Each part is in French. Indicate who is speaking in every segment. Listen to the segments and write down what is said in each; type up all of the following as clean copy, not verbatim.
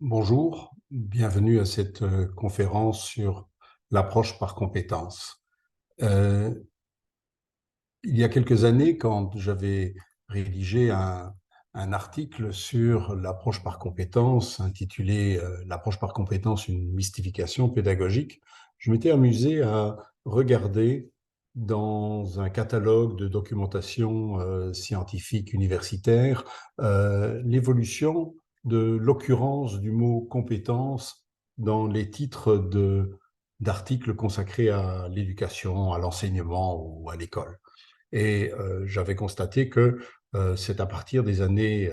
Speaker 1: Bonjour, bienvenue à cette conférence sur l'approche par compétences. Euh, il y a quelques années, quand j'avais rédigé un article sur l'approche par compétences, intitulé L'approche par compétences, une mystification pédagogique, je m'étais amusé à regarder dans un catalogue de documentation scientifique universitaire l'évolution de l'occurrence du mot compétence dans les titres d'articles consacrés à l'éducation, à l'enseignement ou à l'école. Et j'avais constaté que c'est à partir des années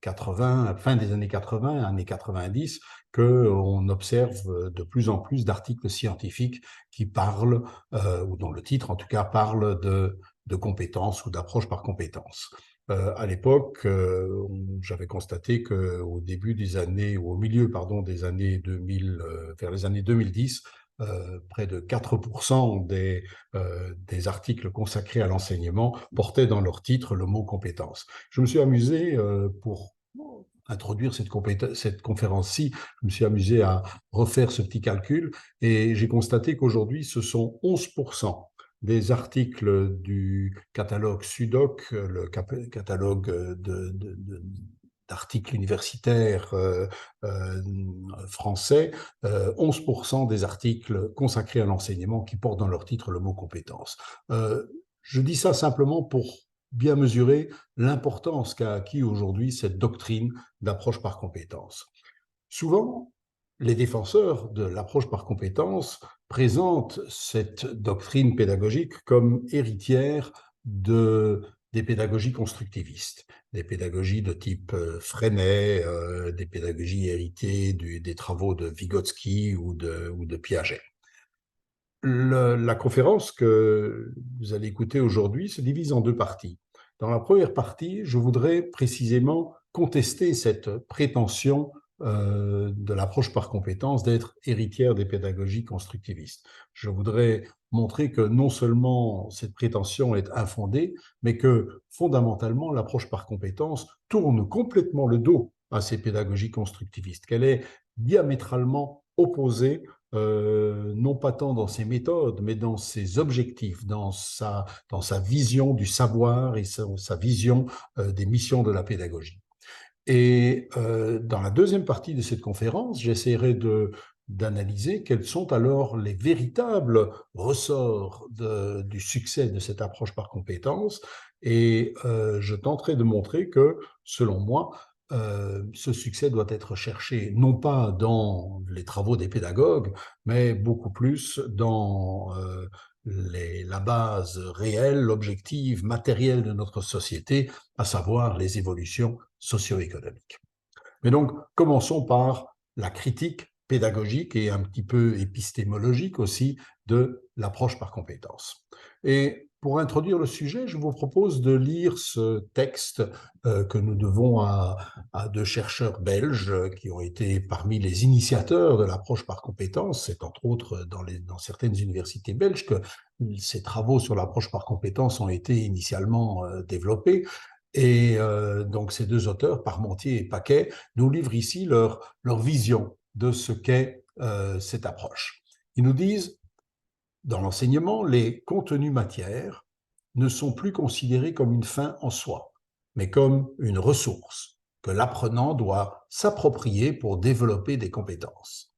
Speaker 1: 80, fin des années 80, années 90, qu'on observe de plus en plus d'articles scientifiques qui parlent, ou dont le titre en tout cas parle de compétences ou d'approche par compétences. À l'époque, j'avais constaté qu'au début des années, ou au milieu, pardon, des années 2000, vers les années 2010, près de 4% des articles consacrés à l'enseignement portaient dans leur titre le mot compétence. Je me suis amusé pour introduire cette conférence-ci, je me suis amusé à refaire ce petit calcul et j'ai constaté qu'aujourd'hui, ce sont 11% des articles du catalogue SUDOC, le catalogue d'articles universitaires euh, français, 11% des articles consacrés à l'enseignement qui portent dans leur titre le mot compétence. Je dis ça simplement pour bien mesurer l'importance qu'a acquis aujourd'hui cette doctrine d'approche par compétence. Souvent, les défenseurs de l'approche par compétence présentent cette doctrine pédagogique comme héritière des pédagogies constructivistes, des pédagogies de type Freinet, des pédagogies héritées des travaux de Vygotsky ou de Piaget. La conférence que vous allez écouter aujourd'hui se divise en deux parties. Dans la première partie, je voudrais précisément contester cette prétention de l'approche par compétence d'être héritière des pédagogies constructivistes. Je voudrais montrer que non seulement cette prétention est infondée, mais que fondamentalement l'approche par compétence tourne complètement le dos à ces pédagogies constructivistes, qu'elle est diamétralement opposée non pas tant dans ses méthodes, mais dans ses objectifs, dans sa vision du savoir et sa vision des missions de la pédagogie. Et dans la deuxième partie de cette conférence, j'essaierai d'analyser quels sont alors les véritables ressorts du succès de cette approche par compétence et je tenterai de montrer que, selon moi, ce succès doit être cherché non pas dans les travaux des pédagogues, mais beaucoup plus dans la base réelle, l'objectif matériel de notre société, à savoir les évolutions socio-économiques. Mais donc, commençons par la critique pédagogique et un petit peu épistémologique aussi de l'approche par compétences. Et pour introduire le sujet, je vous propose de lire ce texte que nous devons à deux chercheurs belges qui ont été parmi les initiateurs de l'approche par compétences. C'est entre autres dans certaines universités belges que ces travaux sur l'approche par compétences ont été initialement développés. Et donc ces deux auteurs, Parmentier et Paquet, nous livrent ici leur vision de ce qu'est cette approche. Ils nous disent, dans l'enseignement, les contenus matières ne sont plus considérés comme une fin en soi, mais comme une ressource que l'apprenant doit s'approprier pour développer des compétences.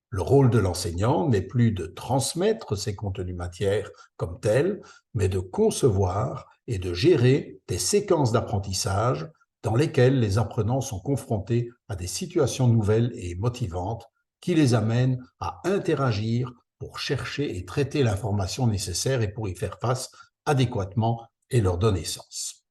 Speaker 1: Le rôle de l'enseignant n'est plus de transmettre ces contenus matières comme tels, mais de concevoir et de gérer des séquences d'apprentissage dans lesquelles les apprenants sont confrontés à des situations nouvelles et motivantes qui les amènent à interagir pour chercher et traiter l'information nécessaire et pour y faire face adéquatement et leur donner sens.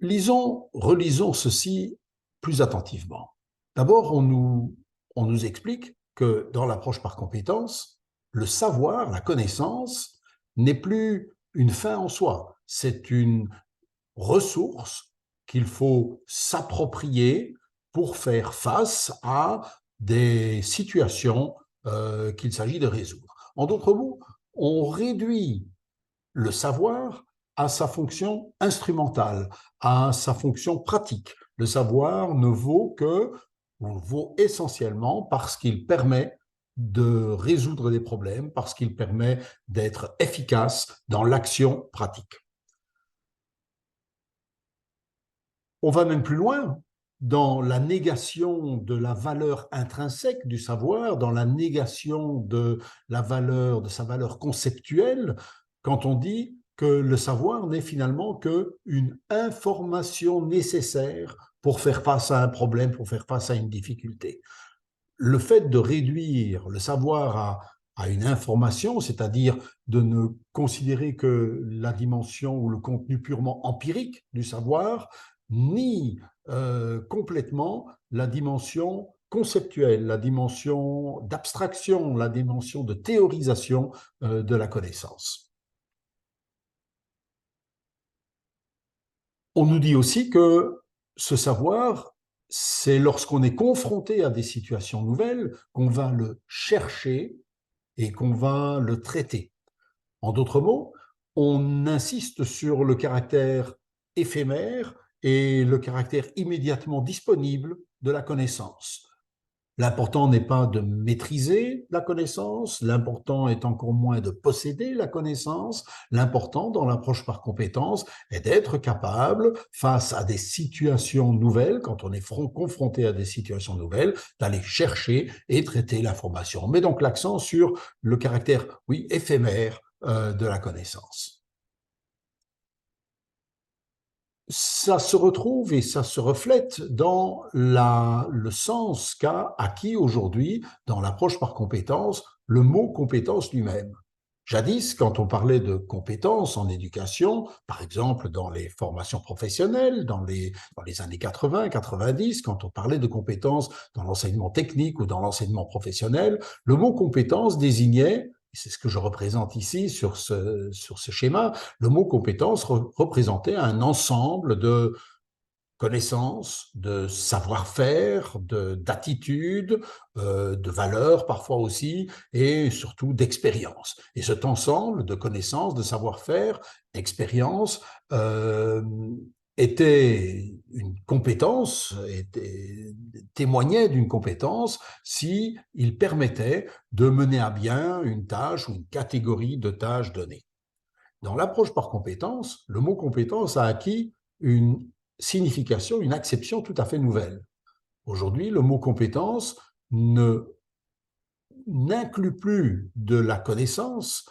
Speaker 1: Relisons ceci plus attentivement. D'abord, on nous explique que dans l'approche par compétence, le savoir, la connaissance, n'est plus une fin en soi. C'est une ressource qu'il faut s'approprier pour faire face à des situations qu'il s'agit de résoudre. En d'autres mots, on réduit le savoir à sa fonction instrumentale, à sa fonction pratique. Le savoir ne vaut que, ou vaut essentiellement parce qu'il permet de résoudre des problèmes, parce qu'il permet d'être efficace dans l'action pratique. On va même plus loin dans la négation de la valeur intrinsèque du savoir, dans la négation de la valeur, de sa valeur conceptuelle, quand on dit que le savoir n'est finalement qu'une information nécessaire pour faire face à un problème, pour faire face à une difficulté. Le fait de réduire le savoir à une information, c'est-à-dire de ne considérer que la dimension ou le contenu purement empirique du savoir, nie complètement la dimension conceptuelle, la dimension d'abstraction, la dimension de théorisation de la connaissance. On nous dit aussi que ce savoir, c'est lorsqu'on est confronté à des situations nouvelles qu'on va le chercher et qu'on va le traiter. En d'autres mots, on insiste sur le caractère éphémère et le caractère immédiatement disponible de la connaissance. L'important n'est pas de maîtriser la connaissance, l'important est encore moins de posséder la connaissance, l'important dans l'approche par compétence est d'être capable, face à des situations nouvelles, quand on est confronté à des situations nouvelles, d'aller chercher et traiter l'information. On met donc l'accent sur le caractère, oui, éphémère de la connaissance. Ça se retrouve et ça se reflète dans le sens qu'a acquis aujourd'hui, dans l'approche par compétence, le mot compétence lui-même. Jadis, quand on parlait de compétences en éducation, par exemple dans les formations professionnelles, dans les années 80, 90, quand on parlait de compétences dans l'enseignement technique ou dans l'enseignement professionnel, le mot compétence désignait, c'est ce que je représente ici sur ce schéma, le mot compétence représentait un ensemble de connaissances, de savoir-faire, d'attitudes, de valeurs parfois aussi, et surtout d'expérience. Et cet ensemble de connaissances, de savoir-faire, d'expérience, était une compétence, témoignait d'une compétence si il permettait de mener à bien une tâche ou une catégorie de tâches données. Dans l'approche par compétence, le mot compétence a acquis une signification, une acception tout à fait nouvelle. Aujourd'hui, le mot compétence n'inclut plus de la connaissance,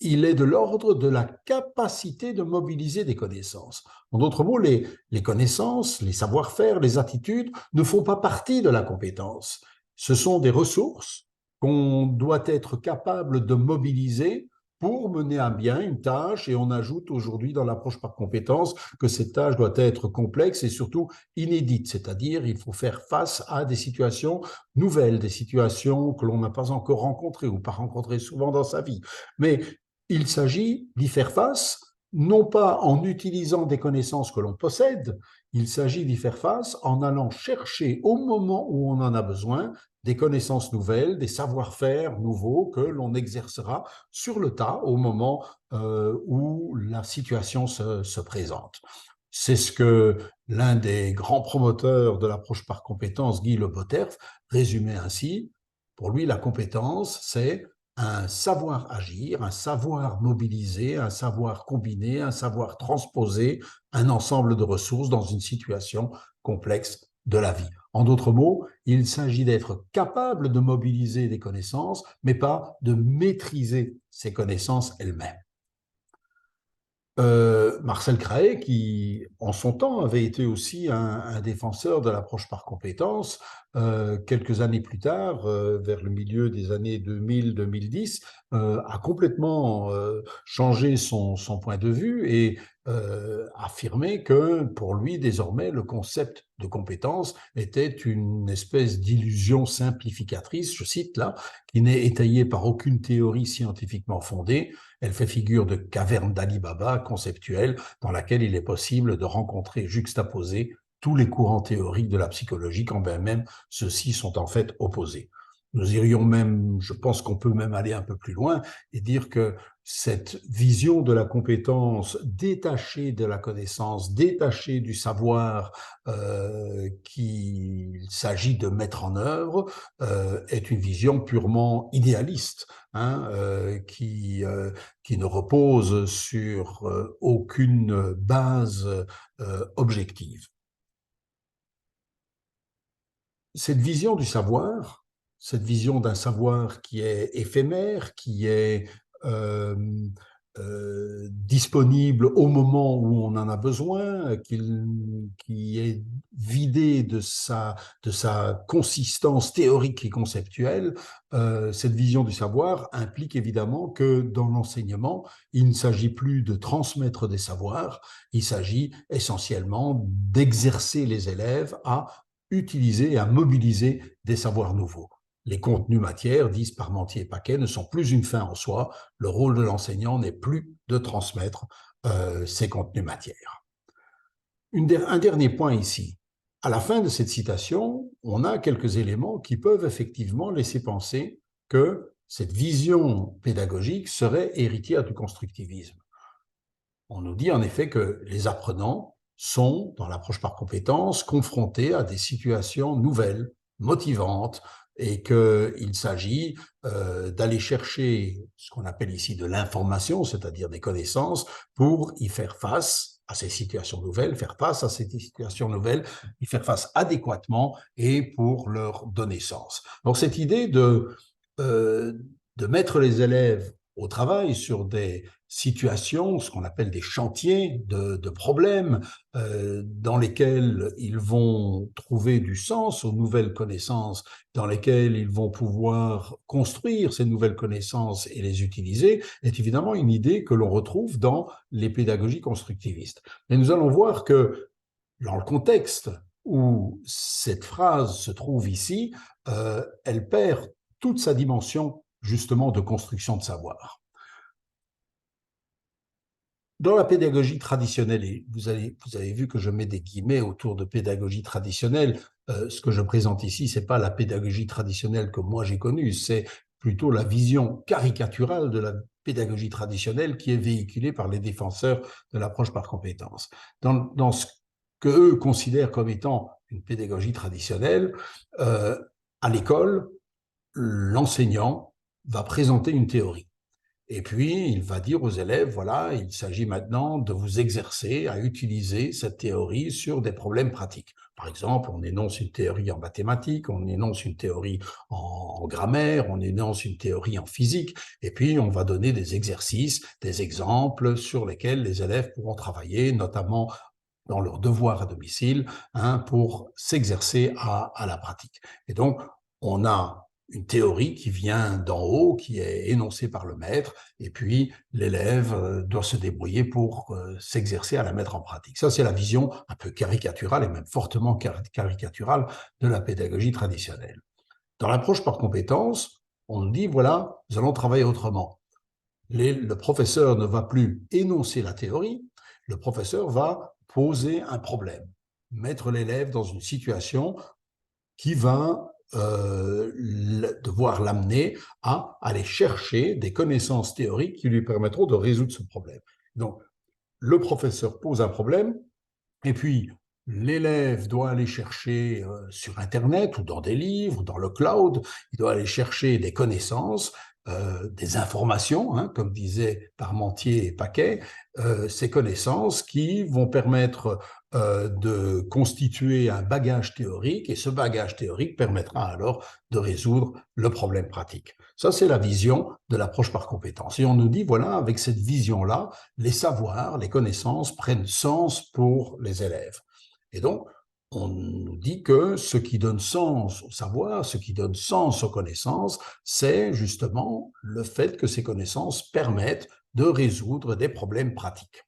Speaker 1: il est de l'ordre de la capacité de mobiliser des connaissances. En d'autres mots, les connaissances, les savoir-faire, les attitudes ne font pas partie de la compétence. Ce sont des ressources qu'on doit être capable de mobiliser pour mener à bien une tâche, et on ajoute aujourd'hui dans l'approche par compétence que cette tâche doit être complexe et surtout inédite, c'est-à-dire il faut faire face à des situations nouvelles, des situations que l'on n'a pas encore rencontrées ou pas rencontrées souvent dans sa vie. Mais il s'agit d'y faire face, non pas en utilisant des connaissances que l'on possède, il s'agit d'y faire face en allant chercher au moment où on en a besoin des connaissances nouvelles, des savoir-faire nouveaux que l'on exercera sur le tas au moment où la situation se présente. C'est ce que l'un des grands promoteurs de l'approche par compétence, Guy Le Boterf, résumait ainsi. Pour lui, la compétence, c'est un savoir agir, un savoir mobiliser, un savoir combiner, un savoir transposer un ensemble de ressources dans une situation complexe de la vie. En d'autres mots, il s'agit d'être capable de mobiliser des connaissances, mais pas de maîtriser ces connaissances elles-mêmes. Marcel Craé, qui en son temps avait été aussi un défenseur de l'approche par compétences, quelques années plus tard, vers le milieu des années 2000-2010, a complètement changé son point de vue et affirmé que pour lui, désormais, le concept de compétence était une espèce d'illusion simplificatrice, je cite là, qui n'est étayée par aucune théorie scientifiquement fondée. Elle fait figure de caverne d'Ali Baba conceptuelle dans laquelle il est possible de rencontrer, juxtaposer tous les courants théoriques de la psychologie, quand bien même ceux-ci sont en fait opposés. Nous irions même, je pense qu'on peut même aller un peu plus loin et dire que cette vision de la compétence détachée de la connaissance, détachée du savoir qu'il s'agit de mettre en œuvre, est une vision purement idéaliste, hein, qui ne repose sur aucune base objective. Cette vision du savoir, cette vision d'un savoir qui est éphémère, qui est euh, disponible au moment où on en a besoin, qui est vidé de sa consistance théorique et conceptuelle, cette vision du savoir implique évidemment que dans l'enseignement, il ne s'agit plus de transmettre des savoirs, il s'agit essentiellement d'exercer les élèves à utiliser et à mobiliser des savoirs nouveaux. Les contenus matières, disent Parmentier et Paquet, ne sont plus une fin en soi. Le rôle de l'enseignant n'est plus de transmettre ces contenus matières. Un dernier point ici. À la fin de cette citation, on a quelques éléments qui peuvent effectivement laisser penser que cette vision pédagogique serait héritière du constructivisme. On nous dit en effet que les apprenants sont, dans l'approche par compétences, confrontés à des situations nouvelles, motivantes, et qu'il s'agit d'aller chercher ce qu'on appelle ici de l'information, c'est-à-dire des connaissances, pour y faire face à ces situations nouvelles, faire face à ces situations nouvelles, y faire face adéquatement et pour leur donner sens. Donc cette idée de mettre les élèves au travail sur des situations, ce qu'on appelle des chantiers de problèmes, dans lesquels ils vont trouver du sens aux nouvelles connaissances, dans lesquels ils vont pouvoir construire ces nouvelles connaissances et les utiliser, est évidemment une idée que l'on retrouve dans les pédagogies constructivistes. Mais nous allons voir que dans le contexte où cette phrase se trouve ici, elle perd toute sa dimension justement de construction de savoir. Dans la pédagogie traditionnelle, et vous avez vu que je mets des guillemets autour de pédagogie traditionnelle, ce que je présente ici, ce n'est pas la pédagogie traditionnelle que moi j'ai connue, c'est plutôt la vision caricaturale de la pédagogie traditionnelle qui est véhiculée par les défenseurs de l'approche par compétences. Dans ce que eux considèrent comme étant une pédagogie traditionnelle, à l'école, l'enseignant va présenter une théorie. Et puis, il va dire aux élèves, voilà, il s'agit maintenant de vous exercer à utiliser cette théorie sur des problèmes pratiques. Par exemple, on énonce une théorie en mathématiques, on énonce une théorie en grammaire, on énonce une théorie en physique, et puis on va donner des exercices, des exemples sur lesquels les élèves pourront travailler, notamment dans leurs devoirs à domicile, hein, pour s'exercer à la pratique. Et donc, on a une théorie qui vient d'en haut, qui est énoncée par le maître, et puis l'élève doit se débrouiller pour s'exercer à la mettre en pratique. Ça, c'est la vision un peu caricaturale et même fortement caricaturale de la pédagogie traditionnelle. Dans l'approche par compétences, on dit, voilà, nous allons travailler autrement. Le professeur ne va plus énoncer la théorie, le professeur va poser un problème, mettre l'élève dans une situation qui va devoir l'amener à aller chercher des connaissances théoriques qui lui permettront de résoudre ce problème. Donc, le professeur pose un problème, et puis l'élève doit aller chercher sur Internet ou dans des livres, dans le cloud, il doit aller chercher des connaissances, des informations, hein, comme disaient Parmentier et Paquet, ces connaissances qui vont permettre de constituer un bagage théorique, et ce bagage théorique permettra alors de résoudre le problème pratique. Ça, c'est la vision de l'approche par compétence. Et on nous dit, voilà, avec cette vision-là, les savoirs, les connaissances prennent sens pour les élèves. Et donc, on nous dit que ce qui donne sens au savoir, ce qui donne sens aux connaissances, c'est justement le fait que ces connaissances permettent de résoudre des problèmes pratiques.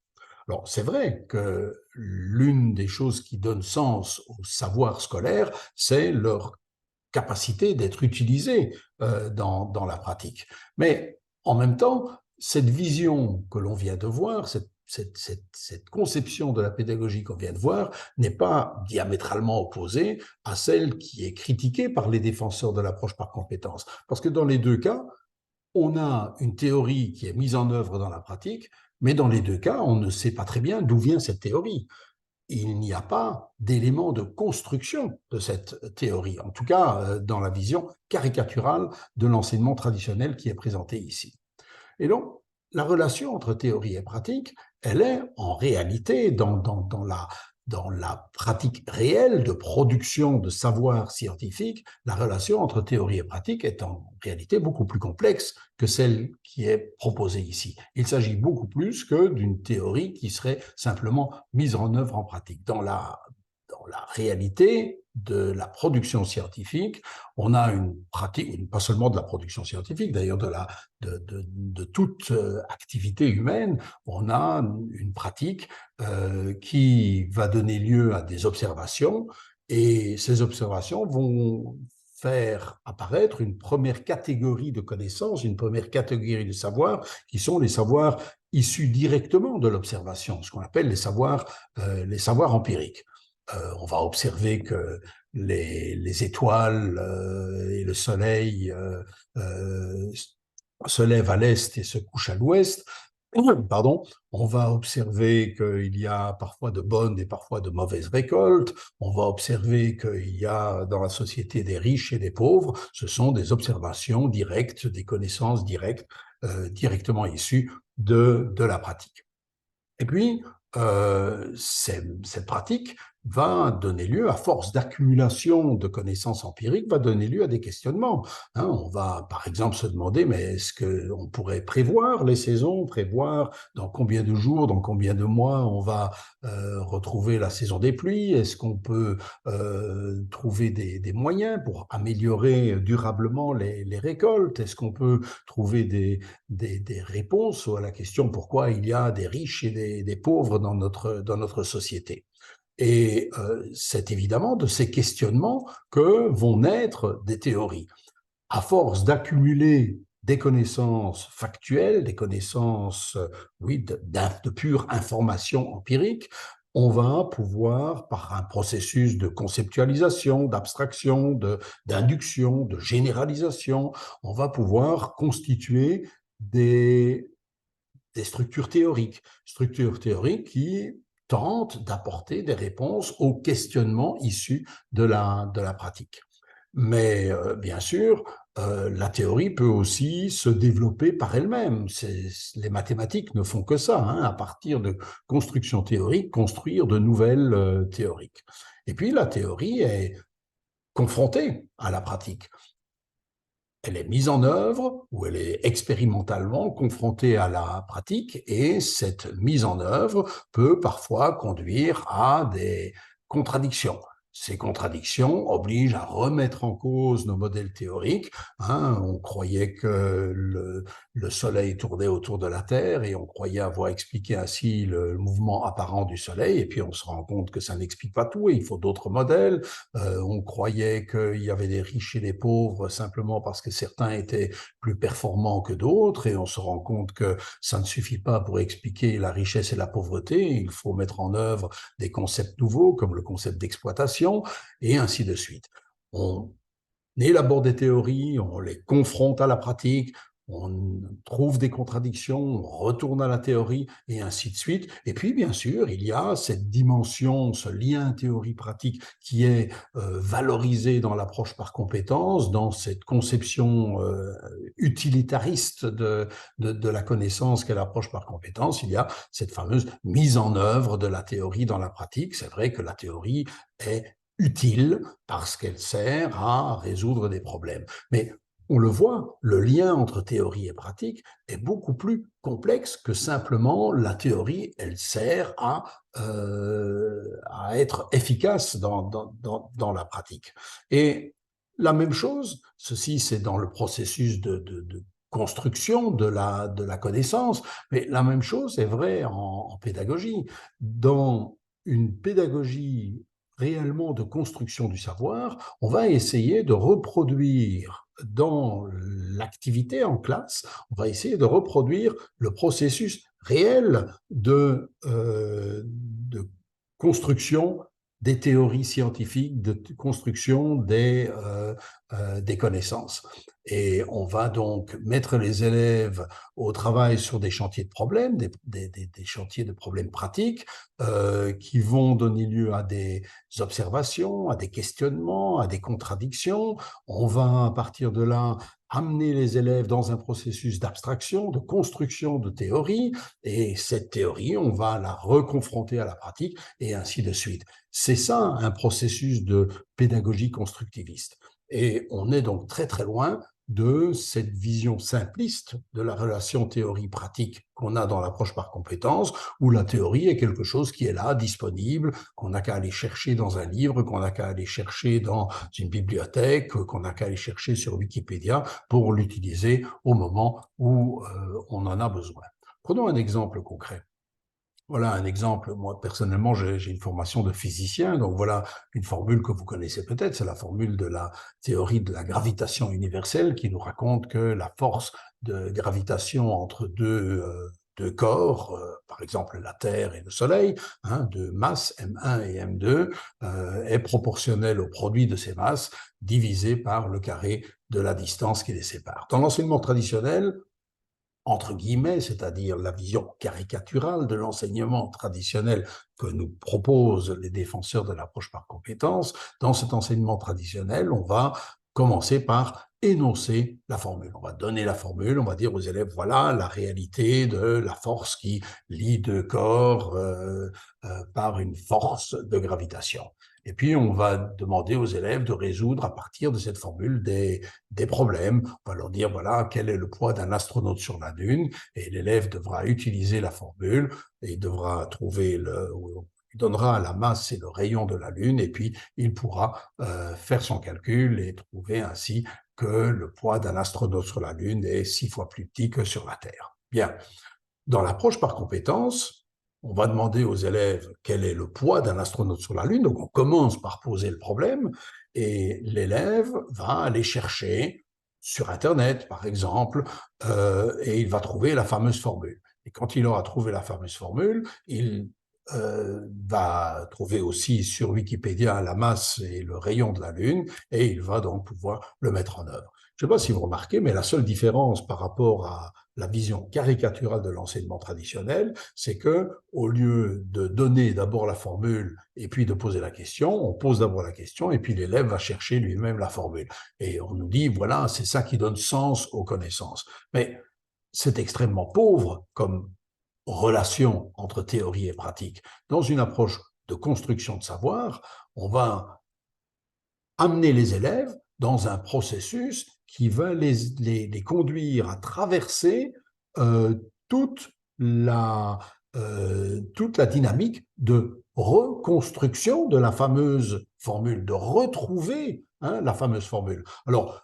Speaker 1: Alors, c'est vrai que l'une des choses qui donne sens au savoir scolaire, c'est leur capacité d'être utilisés dans la pratique. Mais en même temps, cette vision que l'on vient de voir, cette conception de la pédagogie qu'on vient de voir n'est pas diamétralement opposée à celle qui est critiquée par les défenseurs de l'approche par compétences. Parce que dans les deux cas, on a une théorie qui est mise en œuvre dans la pratique, mais dans les deux cas, on ne sait pas très bien d'où vient cette théorie. Il n'y a pas d'élément de construction de cette théorie, en tout cas dans la vision caricaturale de l'enseignement traditionnel qui est présenté ici. Et donc, la relation entre théorie et pratique, elle est en réalité dans la pratique réelle de production de savoir scientifique, la relation entre théorie et pratique est en réalité beaucoup plus complexe que celle qui est proposée ici. Il s'agit beaucoup plus que d'une théorie qui serait simplement mise en œuvre en pratique. Dans la réalité de la production scientifique, on a une pratique, pas seulement de la production scientifique, d'ailleurs de toute activité humaine, on a une pratique qui va donner lieu à des observations, et ces observations vont faire apparaître une première catégorie de connaissances, une première catégorie de savoirs, qui sont les savoirs issus directement de l'observation, ce qu'on appelle les savoirs empiriques. On va observer que les étoiles et le soleil se lèvent à l'est et se couchent à l'ouest. Pardon, on va observer qu'il y a parfois de bonnes et parfois de mauvaises récoltes. On va observer qu'il y a dans la société des riches et des pauvres. Ce sont des observations directes, des connaissances directes, directement issues de la pratique. Et puis, cette pratique va donner lieu, à force d'accumulation de connaissances empiriques, va donner lieu à des questionnements. Hein, on va, par exemple, se demander, mais est-ce qu'on pourrait prévoir les saisons, prévoir dans combien de jours, dans combien de mois on va retrouver la saison des pluies? Est-ce qu'on peut trouver des moyens pour améliorer durablement les récoltes? Est-ce qu'on peut trouver des réponses à la question pourquoi il y a des riches et des pauvres dans notre société? Et c'est évidemment de ces questionnements que vont naître des théories. À force d'accumuler des connaissances factuelles, des connaissances, oui, de pure information empirique, on va pouvoir, par un processus de conceptualisation, d'abstraction, d'induction, de généralisation, on va pouvoir constituer des structures théoriques qui tentent d'apporter des réponses aux questionnements issus de la pratique. Mais bien sûr, la théorie peut aussi se développer par elle-même. Les mathématiques ne font que ça, hein, à partir de constructions théoriques, construire de nouvelles théoriques. Et puis la théorie est confrontée à la pratique. Elle est mise en œuvre ou elle est expérimentalement confrontée à la pratique, et cette mise en œuvre peut parfois conduire à des contradictions. Ces contradictions obligent à remettre en cause nos modèles théoriques. Hein, on croyait que le Soleil tournait autour de la Terre et on croyait avoir expliqué ainsi le mouvement apparent du Soleil, et puis on se rend compte que ça n'explique pas tout et il faut d'autres modèles. On croyait qu'il y avait des riches et des pauvres simplement parce que certains étaient plus performants que d'autres, et on se rend compte que ça ne suffit pas pour expliquer la richesse et la pauvreté. Il faut mettre en œuvre des concepts nouveaux comme le concept d'exploitation, et ainsi de suite. On élabore des théories, on les confronte à la pratique, on trouve des contradictions, on retourne à la théorie, et ainsi de suite. Et puis, bien sûr, il y a cette dimension, ce lien théorie-pratique qui est valorisé dans l'approche par compétence, dans cette conception utilitariste de la connaissance qu'est l'approche par compétence. Il y a cette fameuse mise en œuvre de la théorie dans la pratique. C'est vrai que la théorie est utile parce qu'elle sert à résoudre des problèmes. Mais on le voit, le lien entre théorie et pratique est beaucoup plus complexe que simplement la théorie, elle sert à être efficace dans la pratique. Et la même chose, ceci c'est dans le processus de construction de la connaissance, mais la même chose est vraie en pédagogie. Dans une pédagogie réellement de construction du savoir, on va essayer de reproduire dans l'activité en classe, on va essayer de reproduire le processus réel de construction des théories scientifiques, de construction des connaissances. Et on va donc mettre les élèves au travail sur des chantiers de problèmes, des chantiers de problèmes pratiques, qui vont donner lieu à des observations, à des questionnements, à des contradictions. On va, à partir de là, amener les élèves dans un processus d'abstraction, de construction de théorie, et cette théorie, on va la reconfronter à la pratique, et ainsi de suite. C'est ça un processus de pédagogie constructiviste. Et on est donc très très loin de cette vision simpliste de la relation théorie-pratique qu'on a dans l'approche par compétences, où la théorie est quelque chose qui est là, disponible, qu'on n'a qu'à aller chercher dans un livre, qu'on n'a qu'à aller chercher dans une bibliothèque, qu'on n'a qu'à aller chercher sur Wikipédia pour l'utiliser au moment où on en a besoin. Prenons un exemple concret. Voilà un exemple. Moi, personnellement, j'ai une formation de physicien, donc voilà une formule que vous connaissez peut-être, c'est la formule de la théorie de la gravitation universelle qui nous raconte que la force de gravitation entre deux corps, par exemple la Terre et le Soleil, hein, de masse M1 et M2, est proportionnelle au produit de ces masses divisé par le carré de la distance qui les sépare. Dans l'enseignement traditionnel, entre guillemets, c'est-à-dire la vision caricaturale de l'enseignement traditionnel que nous proposent les défenseurs de l'approche par compétences, dans cet enseignement traditionnel, on va commencer par énoncer la formule. On va donner la formule, on va dire aux élèves, voilà la réalité de la force qui lie deux corps par une force de gravitation. Et puis, on va demander aux élèves de résoudre à partir de cette formule des problèmes. On va leur dire, voilà, quel est le poids d'un astronaute sur la Lune, et l'élève devra utiliser la formule, et il devra trouver il donnera la masse et le rayon de la Lune, et puis il pourra faire son calcul et trouver ainsi que le poids d'un astronaute sur la Lune est 6 fois plus petit que sur la Terre. Bien. Dans l'approche par compétences, on va demander aux élèves quel est le poids d'un astronaute sur la Lune. Donc, on commence par poser le problème et l'élève va aller chercher sur Internet, par exemple, et il va trouver la fameuse formule. Et quand il aura trouvé la fameuse formule, il va trouver aussi sur Wikipédia la masse et le rayon de la Lune, et il va donc pouvoir le mettre en œuvre. Je ne sais pas si vous remarquez, mais la seule différence par rapport à la vision caricaturale de l'enseignement traditionnel, c'est que au lieu de donner d'abord la formule et puis de poser la question, on pose d'abord la question et puis l'élève va chercher lui-même la formule. Et on nous dit, voilà, c'est ça qui donne sens aux connaissances. Mais c'est extrêmement pauvre comme relation entre théorie et pratique. Dans une approche de construction de savoir, on va amener les élèves dans un processus qui va les conduire à traverser euh, toute la, toute la dynamique de reconstruction de la fameuse formule, de retrouver la fameuse formule. Alors,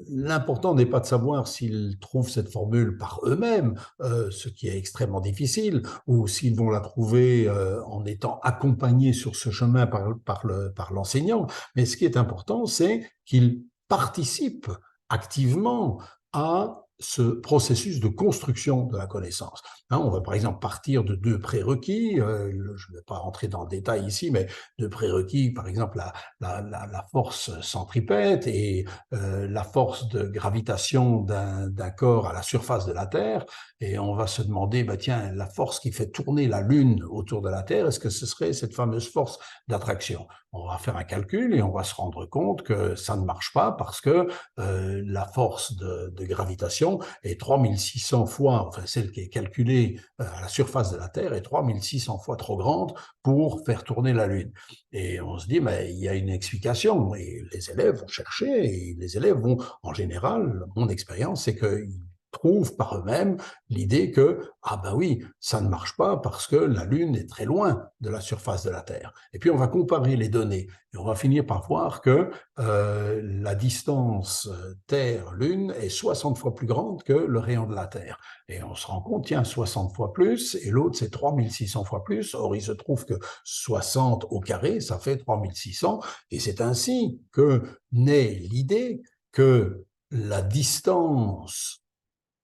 Speaker 1: l'important n'est pas de savoir s'ils trouvent cette formule par eux-mêmes, ce qui est extrêmement difficile, ou s'ils vont la trouver en étant accompagnés sur ce chemin par l'enseignant. Mais ce qui est important, c'est qu'ils participent activement à ce processus de construction de la connaissance. On va par exemple partir de deux prérequis, je ne vais pas rentrer dans le détail ici, mais deux prérequis, par exemple la force centripète et la force de gravitation d'un corps à la surface de la Terre, et on va se demander, bah, tiens, la force qui fait tourner la Lune autour de la Terre, est-ce que ce serait cette fameuse force d'attraction? On va faire un calcul et on va se rendre compte que ça ne marche pas parce que la force de gravitation est 3600 fois, enfin celle qui est calculée à la surface de la Terre est 3600 fois trop grande pour faire tourner la Lune. Et on se dit, mais il y a une explication. Et les élèves vont chercher, et les élèves vont, en général, mon expérience, c'est qu'ils trouvent par eux-mêmes l'idée que, ah ben oui, ça ne marche pas parce que la Lune est très loin de la surface de la Terre. Et puis on va comparer les données et on va finir par voir que la distance Terre-Lune est 60 fois plus grande que le rayon de la Terre. Et on se rend compte, tiens, 60 fois plus, et l'autre c'est 3600 fois plus. Or, il se trouve que 60 au carré, ça fait 3600, et c'est ainsi que naît l'idée que la distance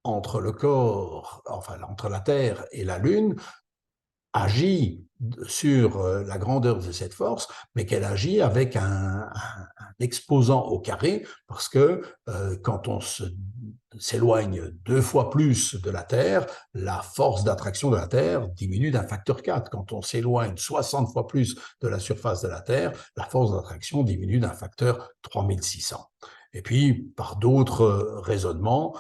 Speaker 1: entre le corps, enfin entre la Terre et la Lune, agit sur la grandeur de cette force, mais qu'elle agit avec un exposant au carré, parce que quand on s'éloigne 2 fois plus de la Terre, la force d'attraction de la Terre diminue d'un facteur 4. Quand on s'éloigne 60 fois plus de la surface de la Terre, la force d'attraction diminue d'un facteur 3600. Et puis, par d'autres raisonnements,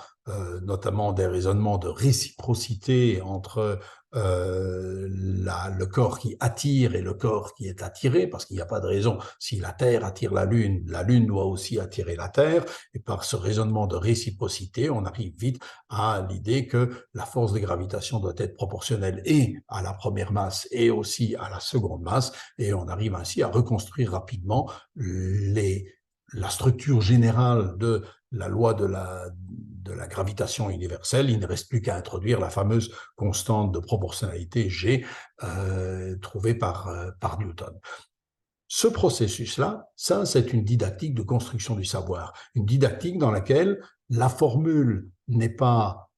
Speaker 1: notamment des raisonnements de réciprocité entre le corps qui attire et le corps qui est attiré, parce qu'il n'y a pas de raison, si la Terre attire la Lune doit aussi attirer la Terre, et par ce raisonnement de réciprocité, on arrive vite à l'idée que la force de gravitation doit être proportionnelle et à la première masse et aussi à la seconde masse, et on arrive ainsi à reconstruire rapidement la structure générale de la loi de la gravitation universelle. Il ne reste plus qu'à introduire la fameuse constante de proportionnalité G trouvée par Newton. Ce processus-là, ça, c'est une didactique de construction du savoir, une didactique dans laquelle la formule n'est pas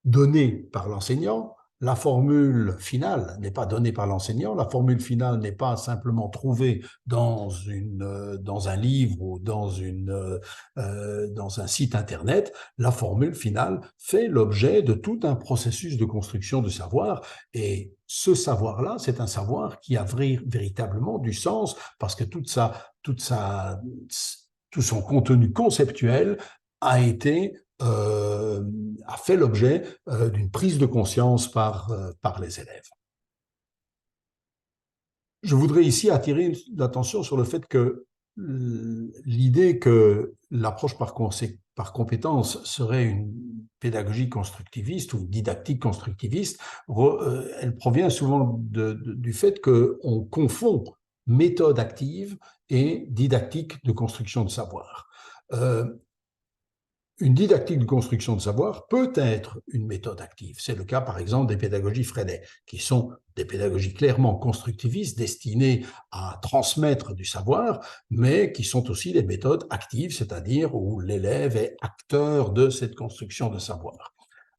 Speaker 1: donnée par l'enseignant, la formule finale n'est pas donnée par l'enseignant, la formule finale n'est pas simplement trouvée dans un livre ou dans un site internet, la formule finale fait l'objet de tout un processus de construction du savoir, et ce savoir-là, c'est un savoir qui a véritablement du sens, parce que tout son contenu conceptuel a fait l'objet d'une prise de conscience par les élèves. Je voudrais ici attirer l'attention sur le fait que l'idée que l'approche par compétence serait une pédagogie constructiviste ou une didactique constructiviste, elle provient souvent du fait qu'on confond méthode active et didactique de construction de savoir. Une didactique de construction de savoir peut être une méthode active. C'est le cas, par exemple, des pédagogies Freinet, qui sont des pédagogies clairement constructivistes destinées à transmettre du savoir, mais qui sont aussi des méthodes actives, c'est-à-dire où l'élève est acteur de cette construction de savoir.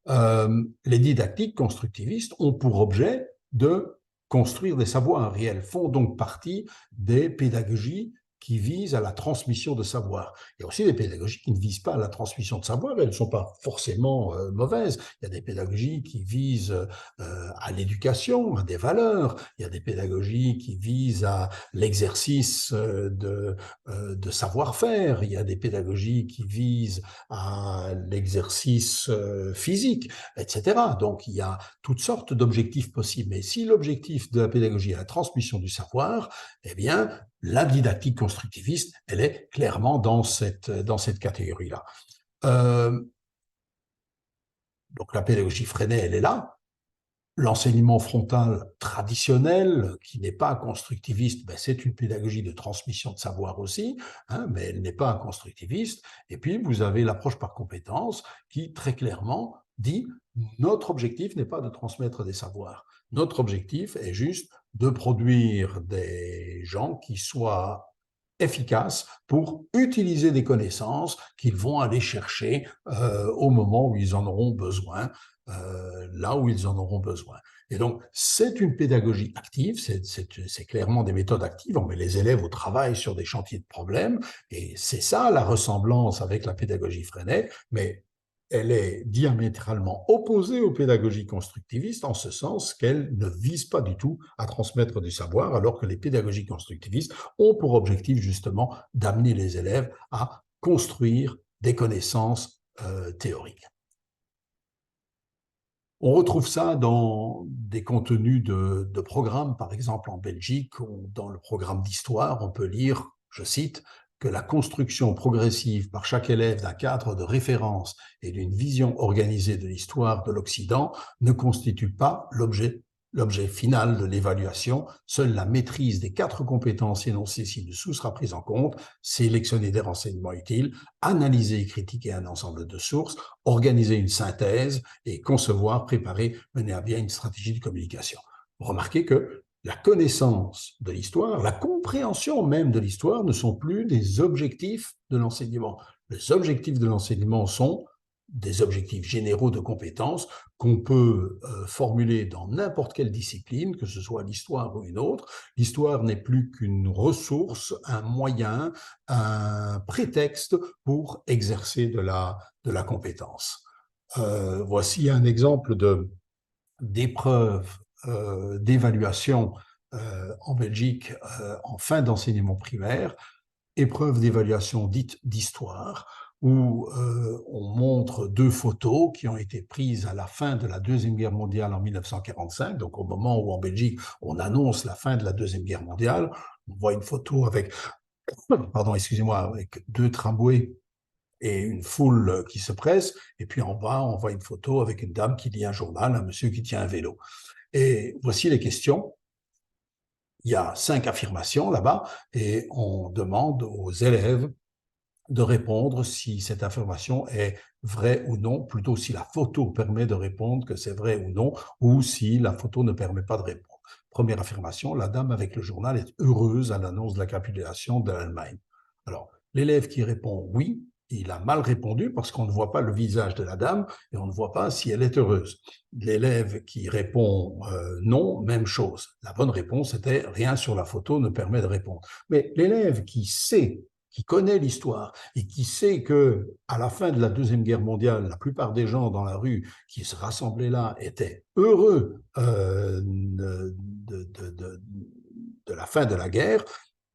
Speaker 1: Les didactiques constructivistes ont pour objet de construire des savoirs, et elles font donc partie des pédagogies qui visent à la transmission de savoir. Il y a aussi des pédagogies qui ne visent pas à la transmission de savoir, elles ne sont pas forcément mauvaises. Il y a des pédagogies qui visent à l'éducation, à des valeurs. Il y a des pédagogies qui visent à l'exercice de savoir-faire. Il y a des pédagogies qui visent à l'exercice physique, etc. Donc, il y a toutes sortes d'objectifs possibles. Mais si l'objectif de la pédagogie est la transmission du savoir, eh bien, la didactique constructiviste, elle est clairement dans cette catégorie-là. Donc la pédagogie Freinet, elle est là. L'enseignement frontal traditionnel, qui n'est pas constructiviste, ben c'est une pédagogie de transmission de savoir aussi, hein, mais elle n'est pas constructiviste. Et puis, vous avez l'approche par compétence qui, très clairement, dit notre objectif n'est pas de transmettre des savoirs. Notre objectif est juste de produire des gens qui soient efficaces pour utiliser des connaissances qu'ils vont aller chercher au moment où ils en auront besoin, là où ils en auront besoin. Et donc, c'est une pédagogie active, c'est clairement des méthodes actives, on met les élèves au travail sur des chantiers de problèmes, et c'est ça la ressemblance avec la pédagogie Freinet, mais elle est diamétralement opposée aux pédagogies constructivistes en ce sens qu'elle ne vise pas du tout à transmettre du savoir, alors que les pédagogies constructivistes ont pour objectif justement d'amener les élèves à construire des connaissances théoriques. On retrouve ça dans des contenus de programmes, par exemple en Belgique, où dans le programme d'histoire, on peut lire, je cite, que la construction progressive par chaque élève d'un cadre de référence et d'une vision organisée de l'histoire de l'Occident ne constitue pas l'objet final de l'évaluation. Seule la maîtrise des 4 compétences énoncées ci-dessous sera prise en compte: sélectionner des renseignements utiles, analyser et critiquer un ensemble de sources, organiser une synthèse et concevoir, préparer, mener à bien une stratégie de communication. Remarquez que la connaissance de l'histoire, la compréhension même de l'histoire ne sont plus des objectifs de l'enseignement. Les objectifs de l'enseignement sont des objectifs généraux de compétences qu'on peut formuler dans n'importe quelle discipline, que ce soit l'histoire ou une autre. L'histoire n'est plus qu'une ressource, un moyen, un prétexte pour exercer de la compétence. Voici un exemple d'épreuve d'évaluation en Belgique en fin d'enseignement primaire, épreuve d'évaluation dite d'histoire, où on montre deux photos qui ont été prises à la fin de la Deuxième Guerre mondiale en 1945, donc au moment où en Belgique on annonce la fin de la Deuxième Guerre mondiale. On voit une photo avec, pardon, excusez-moi, avec deux tramways et une foule qui se presse, et puis en bas on voit une photo avec une dame qui lit un journal, un monsieur qui tient un vélo. Et voici les questions. Il y a 5 affirmations là-bas et on demande aux élèves de répondre si cette affirmation est vraie ou non, plutôt si la photo permet de répondre que c'est vrai ou non, ou si la photo ne permet pas de répondre. Première affirmation, la dame avec le journal est heureuse à l'annonce de la capitulation de l'Allemagne. Alors, l'élève qui répond oui, il a mal répondu parce qu'on ne voit pas le visage de la dame et on ne voit pas si elle est heureuse. L'élève qui répond non, même chose. La bonne réponse était rien sur la photo ne permet de répondre. Mais l'élève qui sait, qui connaît l'histoire et qui sait que à la fin de la Deuxième Guerre mondiale, la plupart des gens dans la rue qui se rassemblaient là étaient heureux de la fin de la guerre,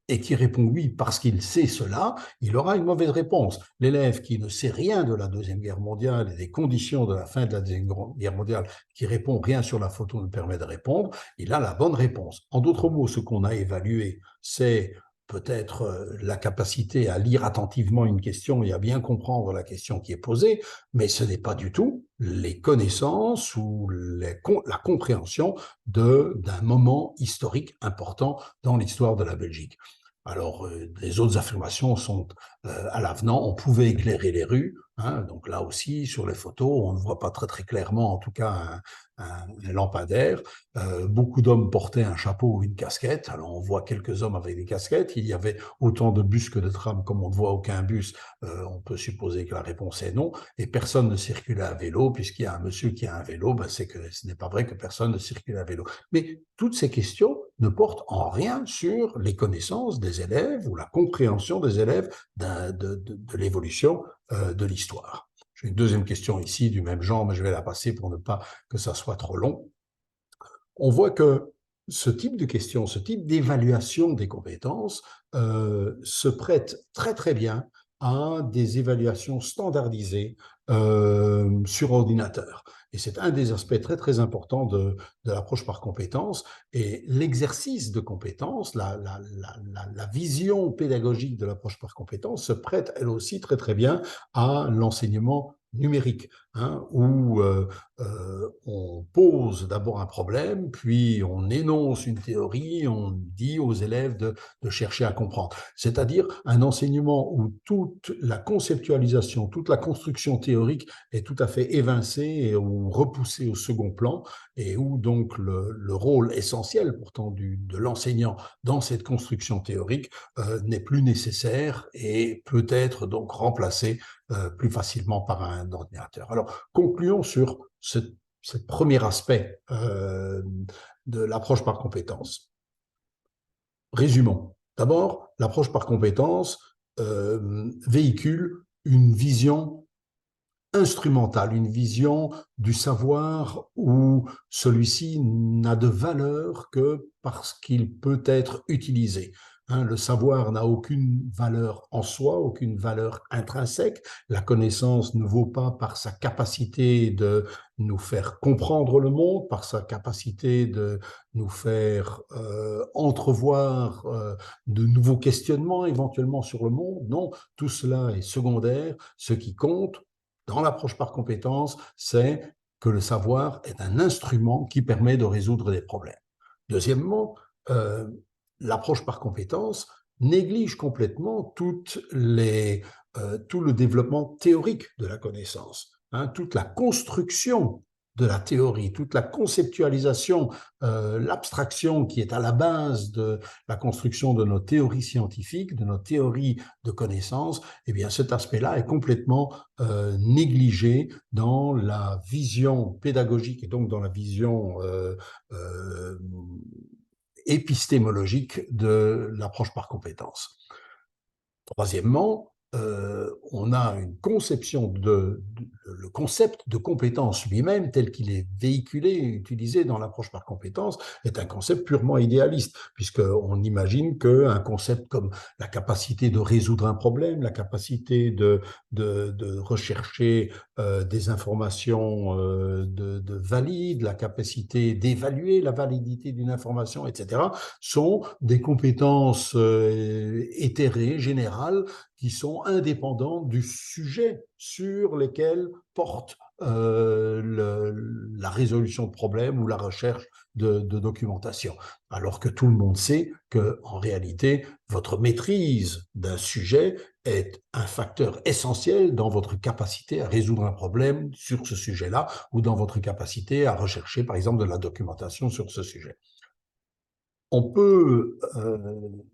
Speaker 1: et qui répond oui parce qu'il sait cela, il aura une mauvaise réponse. L'élève qui ne sait rien de la Deuxième Guerre mondiale et des conditions de la fin de la Deuxième Guerre mondiale, qui répond rien sur la photo ne permet de répondre, il a la bonne réponse. En d'autres mots, ce qu'on a évalué, c'est peut-être la capacité à lire attentivement une question et à bien comprendre la question qui est posée, mais ce n'est pas du tout les connaissances ou la compréhension d'un moment historique important dans l'histoire de la Belgique. Alors, les autres affirmations sont à l'avenant, on pouvait éclairer les rues, hein, donc là aussi, sur les photos, on ne voit pas très très clairement, en tout cas, un lampadaire. Beaucoup d'hommes portaient un chapeau ou une casquette, alors on voit quelques hommes avec des casquettes, il y avait autant de bus que de trams, comme on ne voit aucun bus, on peut supposer que la réponse est non, et personne ne circulait à vélo, puisqu'il y a un monsieur qui a un vélo, ben c'est que ce n'est pas vrai que personne ne circule à vélo. Mais toutes ces questions ne portent en rien sur les connaissances des élèves ou la compréhension des élèves de l'évolution de l'histoire. J'ai une deuxième question ici du même genre, mais je vais la passer pour ne pas que ça soit trop long. On voit que ce type de question, ce type d'évaluation des compétences se prête très très bien à des évaluations standardisées sur ordinateur. Et c'est un des aspects très très importants de l'approche par compétences. Et l'exercice de compétences, la vision pédagogique de l'approche par compétences se prête elle aussi très très bien à l'enseignement numérique, hein, où on pose d'abord un problème, puis on énonce une théorie, on dit aux élèves de chercher à comprendre. C'est-à-dire un enseignement où toute la conceptualisation, toute la construction théorique est tout à fait évincée ou repoussée au second plan, et où donc le rôle essentiel pourtant de l'enseignant dans cette construction théorique n'est plus nécessaire et peut être donc remplacé plus facilement par un ordinateur. Alors, concluons sur ce premier aspect de l'approche par compétences. Résumons. D'abord, l'approche par compétences véhicule une vision instrumentale, une vision du savoir où celui-ci n'a de valeur que parce qu'il peut être utilisé. Hein, le savoir n'a aucune valeur en soi, aucune valeur intrinsèque. La connaissance ne vaut pas par sa capacité de nous faire comprendre le monde, par sa capacité de nous faire entrevoir de nouveaux questionnements éventuellement sur le monde. Non, tout cela est secondaire. Ce qui compte dans l'approche par compétences, c'est que le savoir est un instrument qui permet de résoudre des problèmes. Deuxièmement, l'approche par compétences néglige complètement tout le développement théorique de la connaissance, hein, toute la construction de la théorie, toute la conceptualisation, l'abstraction qui est à la base de la construction de nos théories scientifiques, de nos théories de connaissances, eh bien cet aspect-là est complètement négligé dans la vision pédagogique et donc dans la vision euh, épistémologique de l'approche par compétences. Troisièmement, on a une conception le concept de compétence lui-même, tel qu'il est véhiculé, utilisé dans l'approche par compétence, est un concept purement idéaliste, puisqu'on imagine qu'un concept comme la capacité de résoudre un problème, la capacité de rechercher des informations valides, la capacité d'évaluer la validité d'une information, etc., sont des compétences éthérées, générales, qui sont indépendants du sujet sur lesquels porte la résolution de problèmes ou la recherche de documentation. Alors que tout le monde sait qu'en réalité, votre maîtrise d'un sujet est un facteur essentiel dans votre capacité à résoudre un problème sur ce sujet-là ou dans votre capacité à rechercher, par exemple, de la documentation sur ce sujet. On peut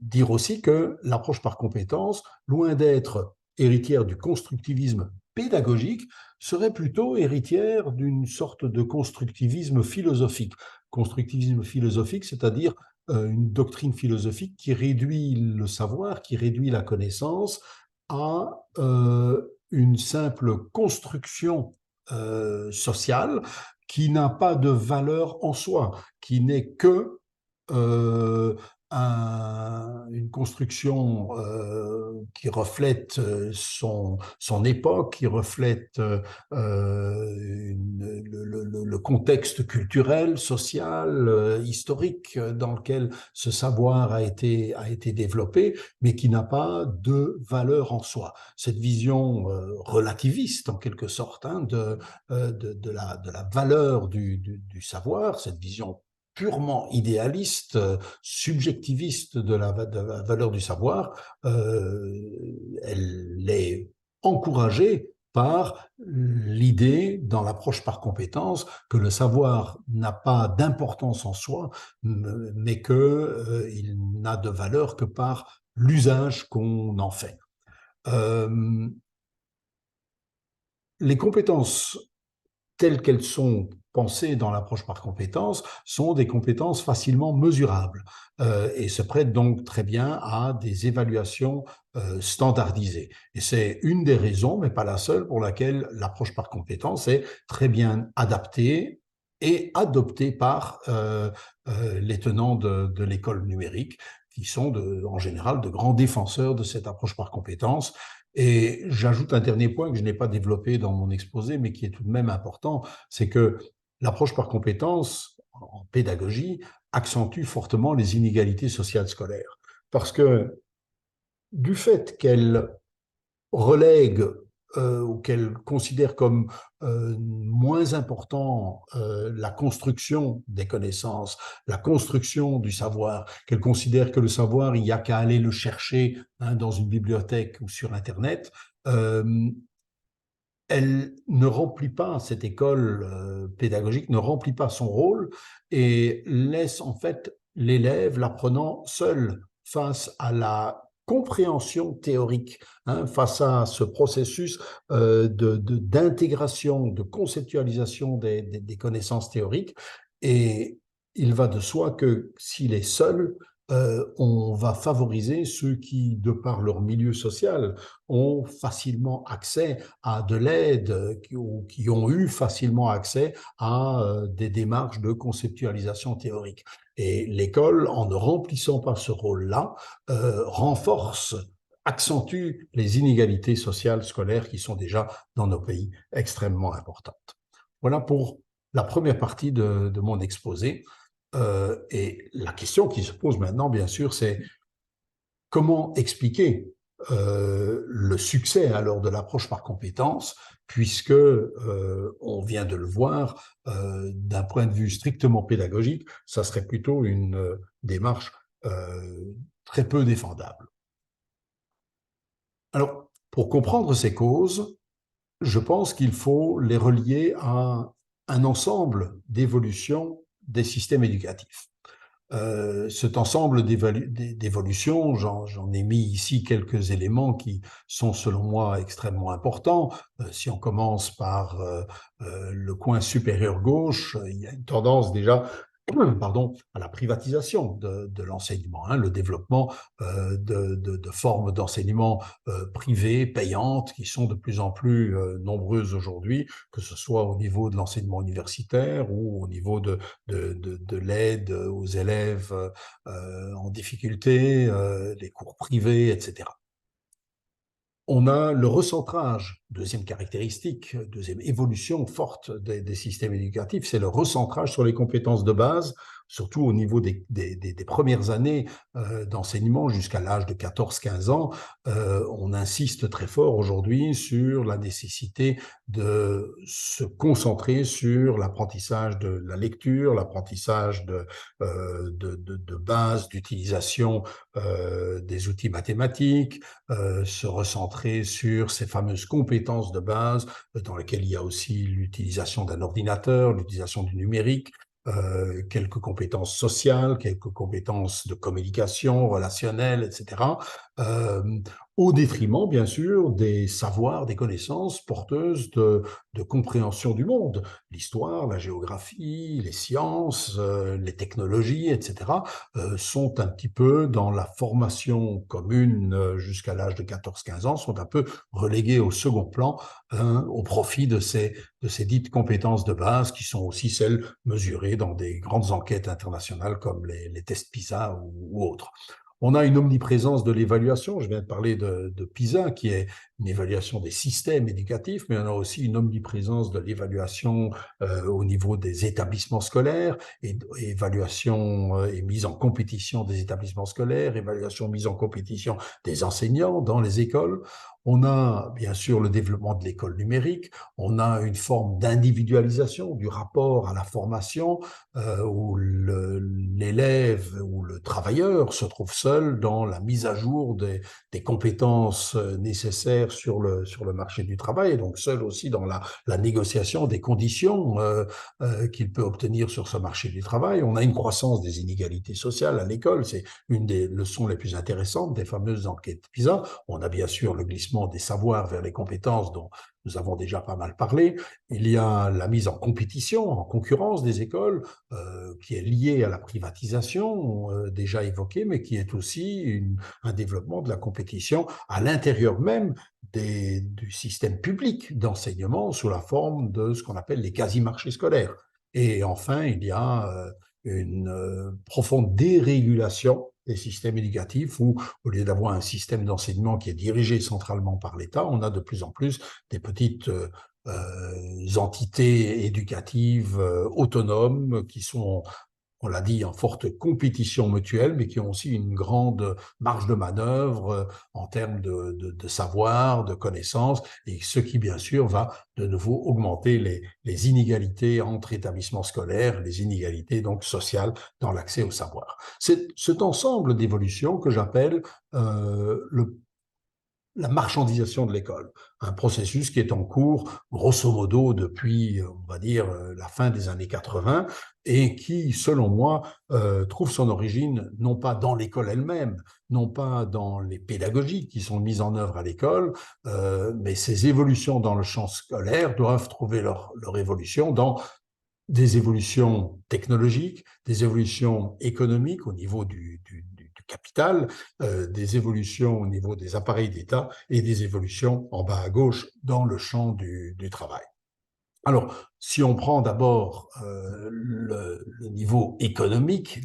Speaker 1: dire aussi que l'approche par compétences, loin d'être héritière du constructivisme pédagogique, serait plutôt héritière d'une sorte de constructivisme philosophique. Constructivisme philosophique, c'est-à-dire une doctrine philosophique qui réduit le savoir, qui réduit la connaissance à une simple construction sociale qui n'a pas de valeur en soi, qui n'est que euh, une construction qui reflète son époque, qui reflète le contexte culturel, social, historique dans lequel ce savoir a été développé, mais qui n'a pas de valeur en soi. Cette vision relativiste, en quelque sorte, hein, de la valeur du savoir, cette vision purement idéaliste, subjectiviste de la valeur du savoir, elle est encouragée par l'idée, dans l'approche par compétence, que le savoir n'a pas d'importance en soi, mais qu'il n'a de valeur que par l'usage qu'on en fait. Euh, les compétences telles qu'elles sont pensées dans l'approche par compétences sont des compétences facilement mesurables et se prêtent donc très bien à des évaluations standardisées. Et c'est une des raisons, mais pas la seule, pour laquelle l'approche par compétences est très bien adaptée et adoptée par les tenants de l'école numérique, qui sont en général de grands défenseurs de cette approche par compétences. Et j'ajoute un dernier point que je n'ai pas développé dans mon exposé, mais qui est tout de même important, c'est que l'approche par compétences en pédagogie accentue fortement les inégalités sociales scolaires. Parce que du fait qu'elle relègue ou qu'elle considère comme moins important la construction des connaissances, la construction du savoir, qu'elle considère que le savoir, il n'y a qu'à aller le chercher hein, dans une bibliothèque ou sur Internet, elle ne remplit pas, cette école pédagogique ne remplit pas son rôle et laisse en fait l'élève, l'apprenant, seul face à la compréhension théorique, hein, face à ce processus d'intégration, de conceptualisation des connaissances théoriques. Et il va de soi que s'il est seul, on va favoriser ceux qui, de par leur milieu social, ont facilement accès à de l'aide, qui ont eu facilement accès à des démarches de conceptualisation théorique. Et l'école, en ne remplissant pas ce rôle-là, renforce, accentue les inégalités sociales scolaires qui sont déjà dans nos pays extrêmement importantes. Voilà pour la première partie de mon exposé. Et la question qui se pose maintenant, bien sûr, c'est comment expliquer le succès alors de l'approche par compétences, puisque on vient de le voir, d'un point de vue strictement pédagogique, ça serait plutôt une démarche très peu défendable. Alors, pour comprendre ces causes, je pense qu'il faut les relier à un ensemble d'évolutions des systèmes éducatifs. Cet ensemble d'évolutions, j'en ai mis ici quelques éléments qui sont selon moi extrêmement importants. Si on commence par le coin supérieur gauche, il y a une tendance déjà pardon, à la privatisation de l'enseignement, hein, le développement de formes d'enseignement privées, payantes, qui sont de plus en plus nombreuses aujourd'hui, que ce soit au niveau de l'enseignement universitaire ou au niveau de l'aide aux élèves en difficulté, les cours privés, etc. On a le recentrage, deuxième caractéristique, deuxième évolution forte des systèmes éducatifs, c'est le recentrage sur les compétences de base, surtout au niveau des premières années d'enseignement jusqu'à l'âge de 14-15 ans. On insiste très fort aujourd'hui sur la nécessité de se concentrer sur l'apprentissage de la lecture, l'apprentissage de base, d'utilisation des outils mathématiques, se recentrer sur ces fameuses compétences de base dans lesquelles il y a aussi l'utilisation d'un ordinateur, l'utilisation du numérique, quelques compétences sociales, quelques compétences de communication, relationnelles, etc., euh, au détriment, bien sûr, des savoirs, des connaissances porteuses de compréhension du monde, l'histoire, la géographie, les sciences, les technologies, etc., sont un petit peu dans la formation commune jusqu'à l'âge de 14-15 ans, sont un peu relégués au second plan au profit de ces dites compétences de base qui sont aussi celles mesurées dans des grandes enquêtes internationales comme les tests PISA ou autres. On a une omniprésence de l'évaluation. Je viens de parler de PISA, qui est une évaluation des systèmes éducatifs, mais on a aussi une omniprésence de l'évaluation au niveau des établissements scolaires, et évaluation et mise en compétition des établissements scolaires, évaluation, mise en compétition des enseignants dans les écoles. On a bien sûr le développement de l'école numérique, on a une forme d'individualisation du rapport à la formation où l'élève ou le travailleur se trouve seul dans la mise à jour des compétences nécessaires sur le marché du travail, et donc seul aussi dans la négociation des conditions qu'il peut obtenir sur ce marché du travail. On a une croissance des inégalités sociales à l'école, c'est une des leçons les plus intéressantes des fameuses enquêtes PISA. On a bien sûr le glissement des savoirs vers les compétences dont nous avons déjà pas mal parlé. Il y a la mise en compétition, en concurrence des écoles, qui est liée à la privatisation, déjà évoquée, mais qui est aussi un développement de la compétition à l'intérieur même du système public d'enseignement sous la forme de ce qu'on appelle les quasi-marchés scolaires. Et enfin, il y a une profonde dérégulation des systèmes éducatifs où, au lieu d'avoir un système d'enseignement qui est dirigé centralement par l'État, on a de plus en plus des petites entités éducatives autonomes qui sont, on l'a dit, en forte compétition mutuelle, mais qui ont aussi une grande marge de manœuvre en termes de savoir, de connaissances, et ce qui, bien sûr, va de nouveau augmenter les inégalités entre établissements scolaires, les inégalités donc sociales dans l'accès au savoir. C'est cet ensemble d'évolutions que j'appelle la marchandisation de l'école, un processus qui est en cours, grosso modo, depuis, on va dire, la fin des années 80, et qui, selon moi, trouve son origine non pas dans l'école elle-même, non pas dans les pédagogies qui sont mises en œuvre à l'école, mais ces évolutions dans le champ scolaire doivent trouver leur évolution dans des évolutions technologiques, des évolutions économiques au niveau du capital, des évolutions au niveau des appareils d'État et des évolutions en bas à gauche dans le champ du travail. Alors, si on prend d'abord le niveau économique,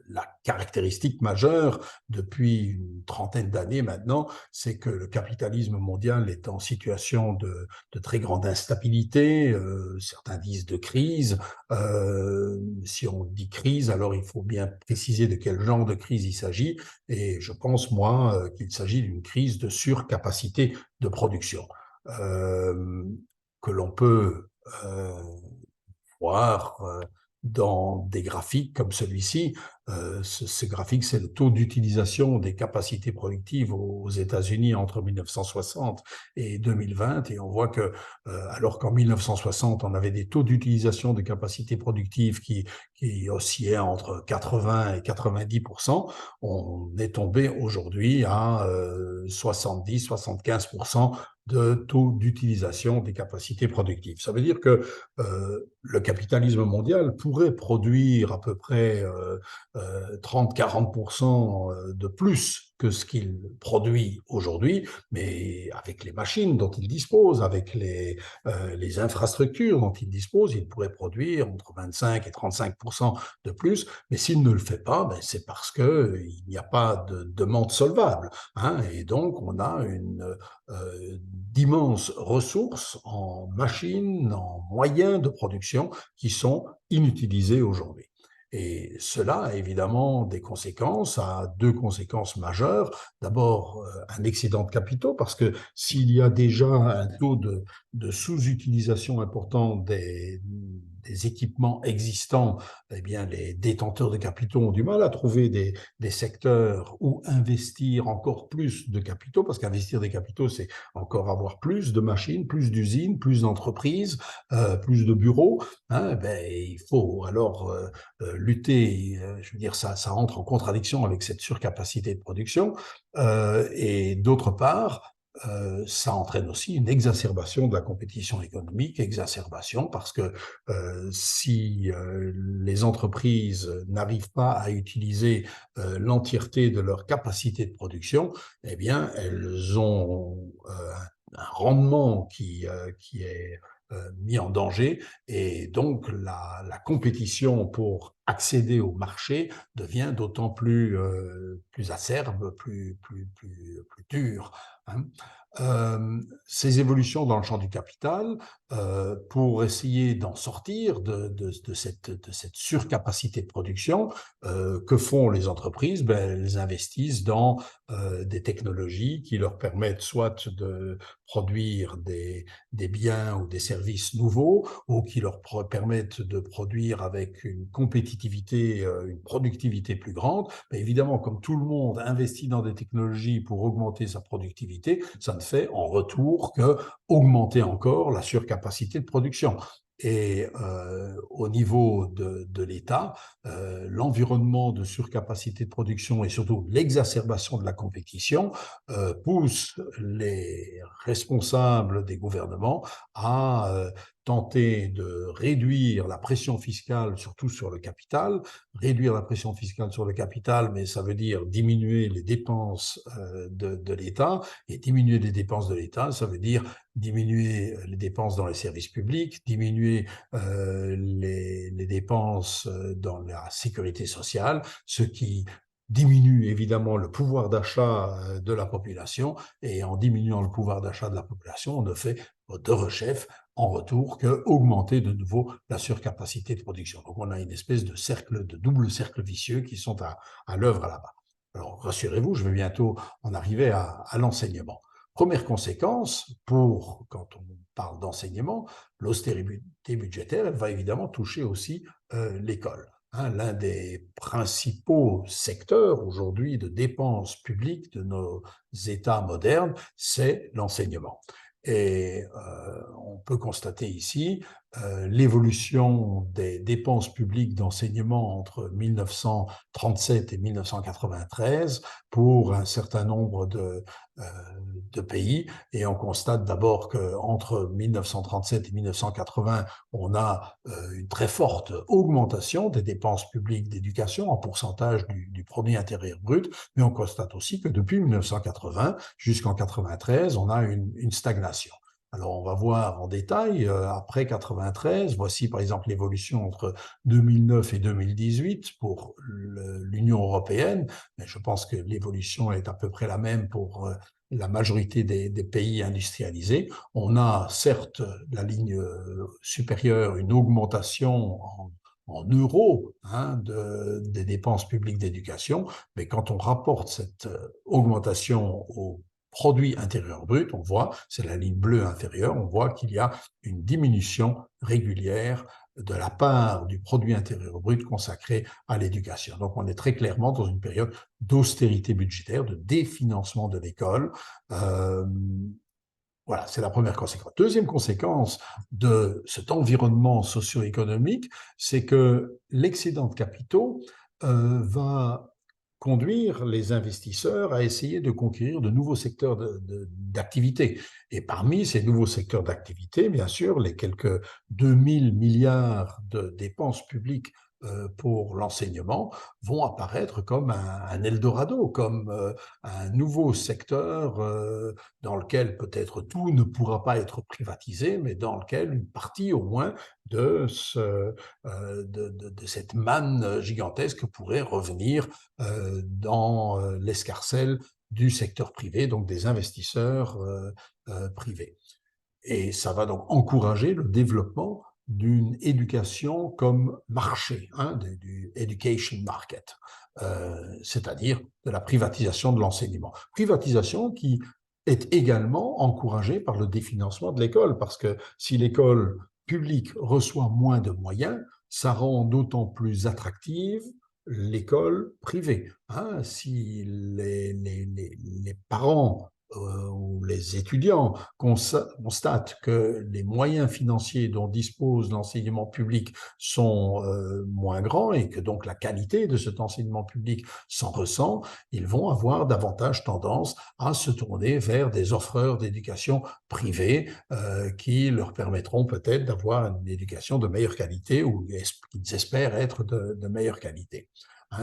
Speaker 1: la caractéristique majeure depuis une trentaine d'années maintenant, c'est que le capitalisme mondial est en situation de très grande instabilité, certains disent de crise. Si on dit crise, alors il faut bien préciser de quel genre de crise il s'agit, et je pense, moi, qu'il s'agit d'une crise de surcapacité de production, euh, que l'on peut voir dans des graphiques comme celui-ci. Ce graphique, c'est le taux d'utilisation des capacités productives aux États-Unis entre 1960 et 2020. Et on voit que, alors qu'en 1960, on avait des taux d'utilisation de capacités productives qui oscillaient entre 80 et 90%, on est tombé aujourd'hui à 70-75% de taux d'utilisation des capacités productives. Ça veut dire que le capitalisme mondial pourrait produire à peu près 30-40% de plus que ce qu'il produit aujourd'hui, mais avec les machines dont il dispose, avec les infrastructures dont il dispose, il pourrait produire entre 25 et 35% de plus, mais s'il ne le fait pas, ben c'est parce qu'il n'y a pas de demande solvable, hein, et donc on a d'immenses ressources en machines, en moyens de production qui sont inutilisés aujourd'hui. Et cela a évidemment des conséquences, a deux conséquences majeures. D'abord, un excédent de capitaux, parce que s'il y a déjà un taux de sous-utilisation important des équipements existants, eh bien, les détenteurs de capitaux ont du mal à trouver des secteurs où investir encore plus de capitaux, parce qu'investir des capitaux, c'est encore avoir plus de machines, plus d'usines, plus d'entreprises, plus de bureaux. Hein, ben, il faut alors lutter, je veux dire, ça entre en contradiction avec cette surcapacité de production. Et d'autre part, ça entraîne aussi une exacerbation de la compétition économique, exacerbation parce que si les entreprises n'arrivent pas à utiliser l'entièreté de leur capacité de production, eh bien, elles ont un rendement qui est mis en danger, et donc la compétition pour accéder au marché devient d'autant plus acerbe, plus dure. Hein. Ces évolutions dans le champ du capital, pour essayer d'en sortir de cette surcapacité de production, que font les entreprises? Ben, elles investissent dans des technologies qui leur permettent soit de produire des biens ou des services nouveaux, ou qui leur permettent de produire avec une compétitivité, une productivité plus grande. Mais évidemment, comme tout le monde investit dans des technologies pour augmenter sa productivité, ça ne fait en retour que augmenter encore la surcapacité de production. Et au niveau de l'État, l'environnement de surcapacité de production et surtout l'exacerbation de la compétition pousse les responsables des gouvernements à tenter de réduire la pression fiscale, surtout sur le capital. Réduire la pression fiscale sur le capital, mais ça veut dire diminuer les dépenses de l'État. Et diminuer les dépenses de l'État, ça veut dire diminuer les dépenses dans les services publics, diminuer les dépenses dans la sécurité sociale, ce qui diminue évidemment le pouvoir d'achat de la population, et en diminuant le pouvoir d'achat de la population, on ne fait de rechef en retour que augmenter de nouveau la surcapacité de production. Donc on a une espèce de double cercle vicieux qui sont à l'œuvre là-bas. Alors rassurez-vous, je vais bientôt en arriver à l'enseignement. Première conséquence, quand on parle d'enseignement, l'austérité budgétaire, elle va évidemment toucher aussi l'école. Hein, l'un des principaux secteurs aujourd'hui de dépenses publiques de nos États modernes, c'est l'enseignement. Et on peut constater ici l'évolution des dépenses publiques d'enseignement entre 1937 et 1993 pour un certain nombre de pays. Et on constate d'abord qu'entre 1937 et 1980, on a une très forte augmentation des dépenses publiques d'éducation en pourcentage du produit intérieur brut, mais on constate aussi que depuis 1980 jusqu'en 93, on a une stagnation. Alors, on va voir en détail, après 93, voici par exemple l'évolution entre 2009 et 2018 pour l'Union européenne, mais je pense que l'évolution est à peu près la même pour la majorité des pays industrialisés. On a certes la ligne supérieure, une augmentation en euros hein, des dépenses publiques d'éducation, mais quand on rapporte cette augmentation au produit intérieur brut, on voit, c'est la ligne bleue inférieure, on voit qu'il y a une diminution régulière de la part du produit intérieur brut consacré à l'éducation. Donc on est très clairement dans une période d'austérité budgétaire, de définancement de l'école. Voilà, c'est la première conséquence. Deuxième conséquence de cet environnement socio-économique, c'est que l'excédent de capitaux va conduire les investisseurs à essayer de conquérir de nouveaux secteurs d'activité. Et parmi ces nouveaux secteurs d'activité, bien sûr, les quelques 2000 milliards de dépenses publiques pour l'enseignement vont apparaître comme un Eldorado, comme un nouveau secteur dans lequel peut-être tout ne pourra pas être privatisé, mais dans lequel une partie au moins de cette manne gigantesque pourrait revenir dans l'escarcelle du secteur privé, donc des investisseurs privés. Et ça va donc encourager le développement d'une éducation comme marché, du education market, c'est-à-dire de la privatisation de l'enseignement. Privatisation qui est également encouragée par le définancement de l'école, parce que si l'école publique reçoit moins de moyens, ça rend d'autant plus attractive l'école privée. Si les parents où les étudiants constatent que les moyens financiers dont dispose l'enseignement public sont moins grands et que donc la qualité de cet enseignement public s'en ressent, ils vont avoir davantage tendance à se tourner vers des offreurs d'éducation privée qui leur permettront peut-être d'avoir une éducation de meilleure qualité ou qu'ils espèrent être de meilleure qualité.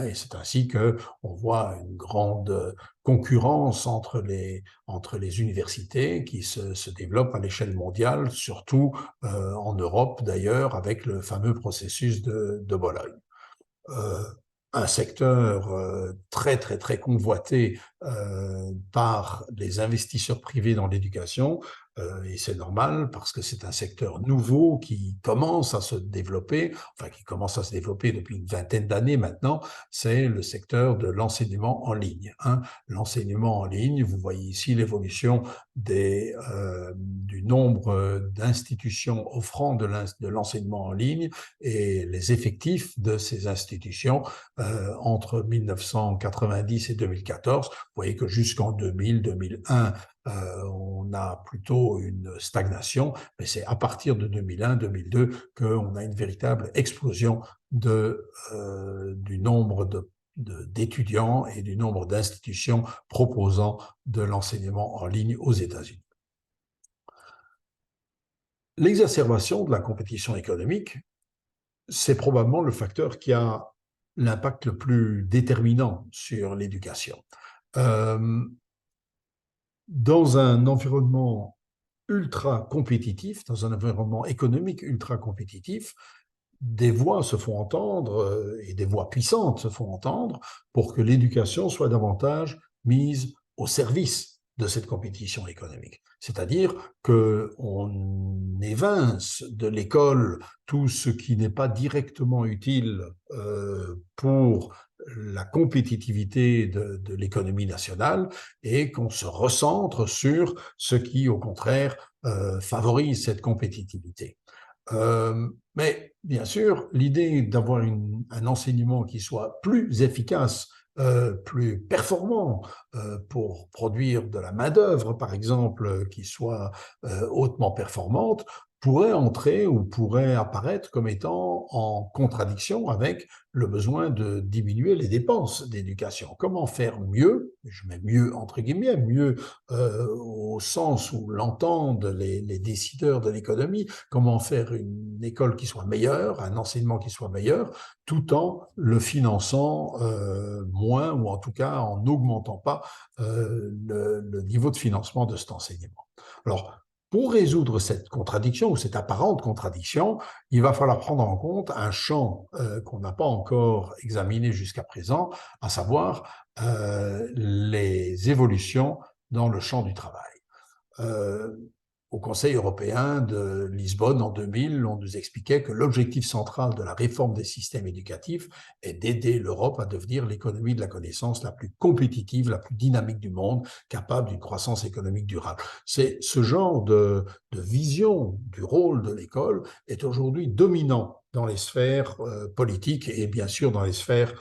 Speaker 1: Et c'est ainsi qu'on voit une grande concurrence entre les universités qui se développent à l'échelle mondiale, surtout en Europe d'ailleurs, avec le fameux processus de Bologne. Euh, un secteur très, très, très convoité par les investisseurs privés dans l'éducation, et c'est normal parce que c'est un secteur nouveau qui commence à se développer, enfin qui commence à se développer depuis une vingtaine d'années maintenant, c'est le secteur de l'enseignement en ligne. L'enseignement en ligne, vous voyez ici l'évolution du nombre d'institutions offrant de l'enseignement en ligne et les effectifs de ces institutions entre 1990 et 2014. Vous voyez que jusqu'en 2000-2001, on a plutôt une stagnation, mais c'est à partir de 2001-2002 qu'on a une véritable explosion du nombre d'étudiants et du nombre d'institutions proposant de l'enseignement en ligne aux États-Unis. L'exacerbation de la compétition économique, c'est probablement le facteur qui a l'impact le plus déterminant sur l'éducation. Dans un environnement ultra compétitif, dans un environnement économique ultra compétitif, des voix se font entendre et des voix puissantes se font entendre pour que l'éducation soit davantage mise au service de cette compétition économique. C'est-à-dire qu'on évince de l'école tout ce qui n'est pas directement utile pour la compétitivité de l'économie nationale et qu'on se recentre sur ce qui, au contraire, favorise cette compétitivité. Mais bien sûr, l'idée d'avoir un enseignement qui soit plus efficace, plus performant pour produire de la main-d'œuvre, par exemple, qui soit hautement performante, pourrait entrer ou pourrait apparaître comme étant en contradiction avec le besoin de diminuer les dépenses d'éducation. Comment faire mieux, je mets mieux entre guillemets, mieux au sens où l'entendent les décideurs de l'économie, comment faire une école qui soit meilleure, un enseignement qui soit meilleur, tout en le finançant moins, ou en tout cas en n'augmentant pas le niveau de financement de cet enseignement. Alors, pour résoudre cette contradiction ou cette apparente contradiction, il va falloir prendre en compte un champ qu'on n'a pas encore examiné jusqu'à présent, à savoir les évolutions dans le champ du travail. au Conseil européen de Lisbonne en 2000, on nous expliquait que l'objectif central de la réforme des systèmes éducatifs est d'aider l'Europe à devenir l'économie de la connaissance la plus compétitive, la plus dynamique du monde, capable d'une croissance économique durable. C'est ce genre de vision du rôle de l'école est aujourd'hui dominant dans les sphères politiques et bien sûr dans les sphères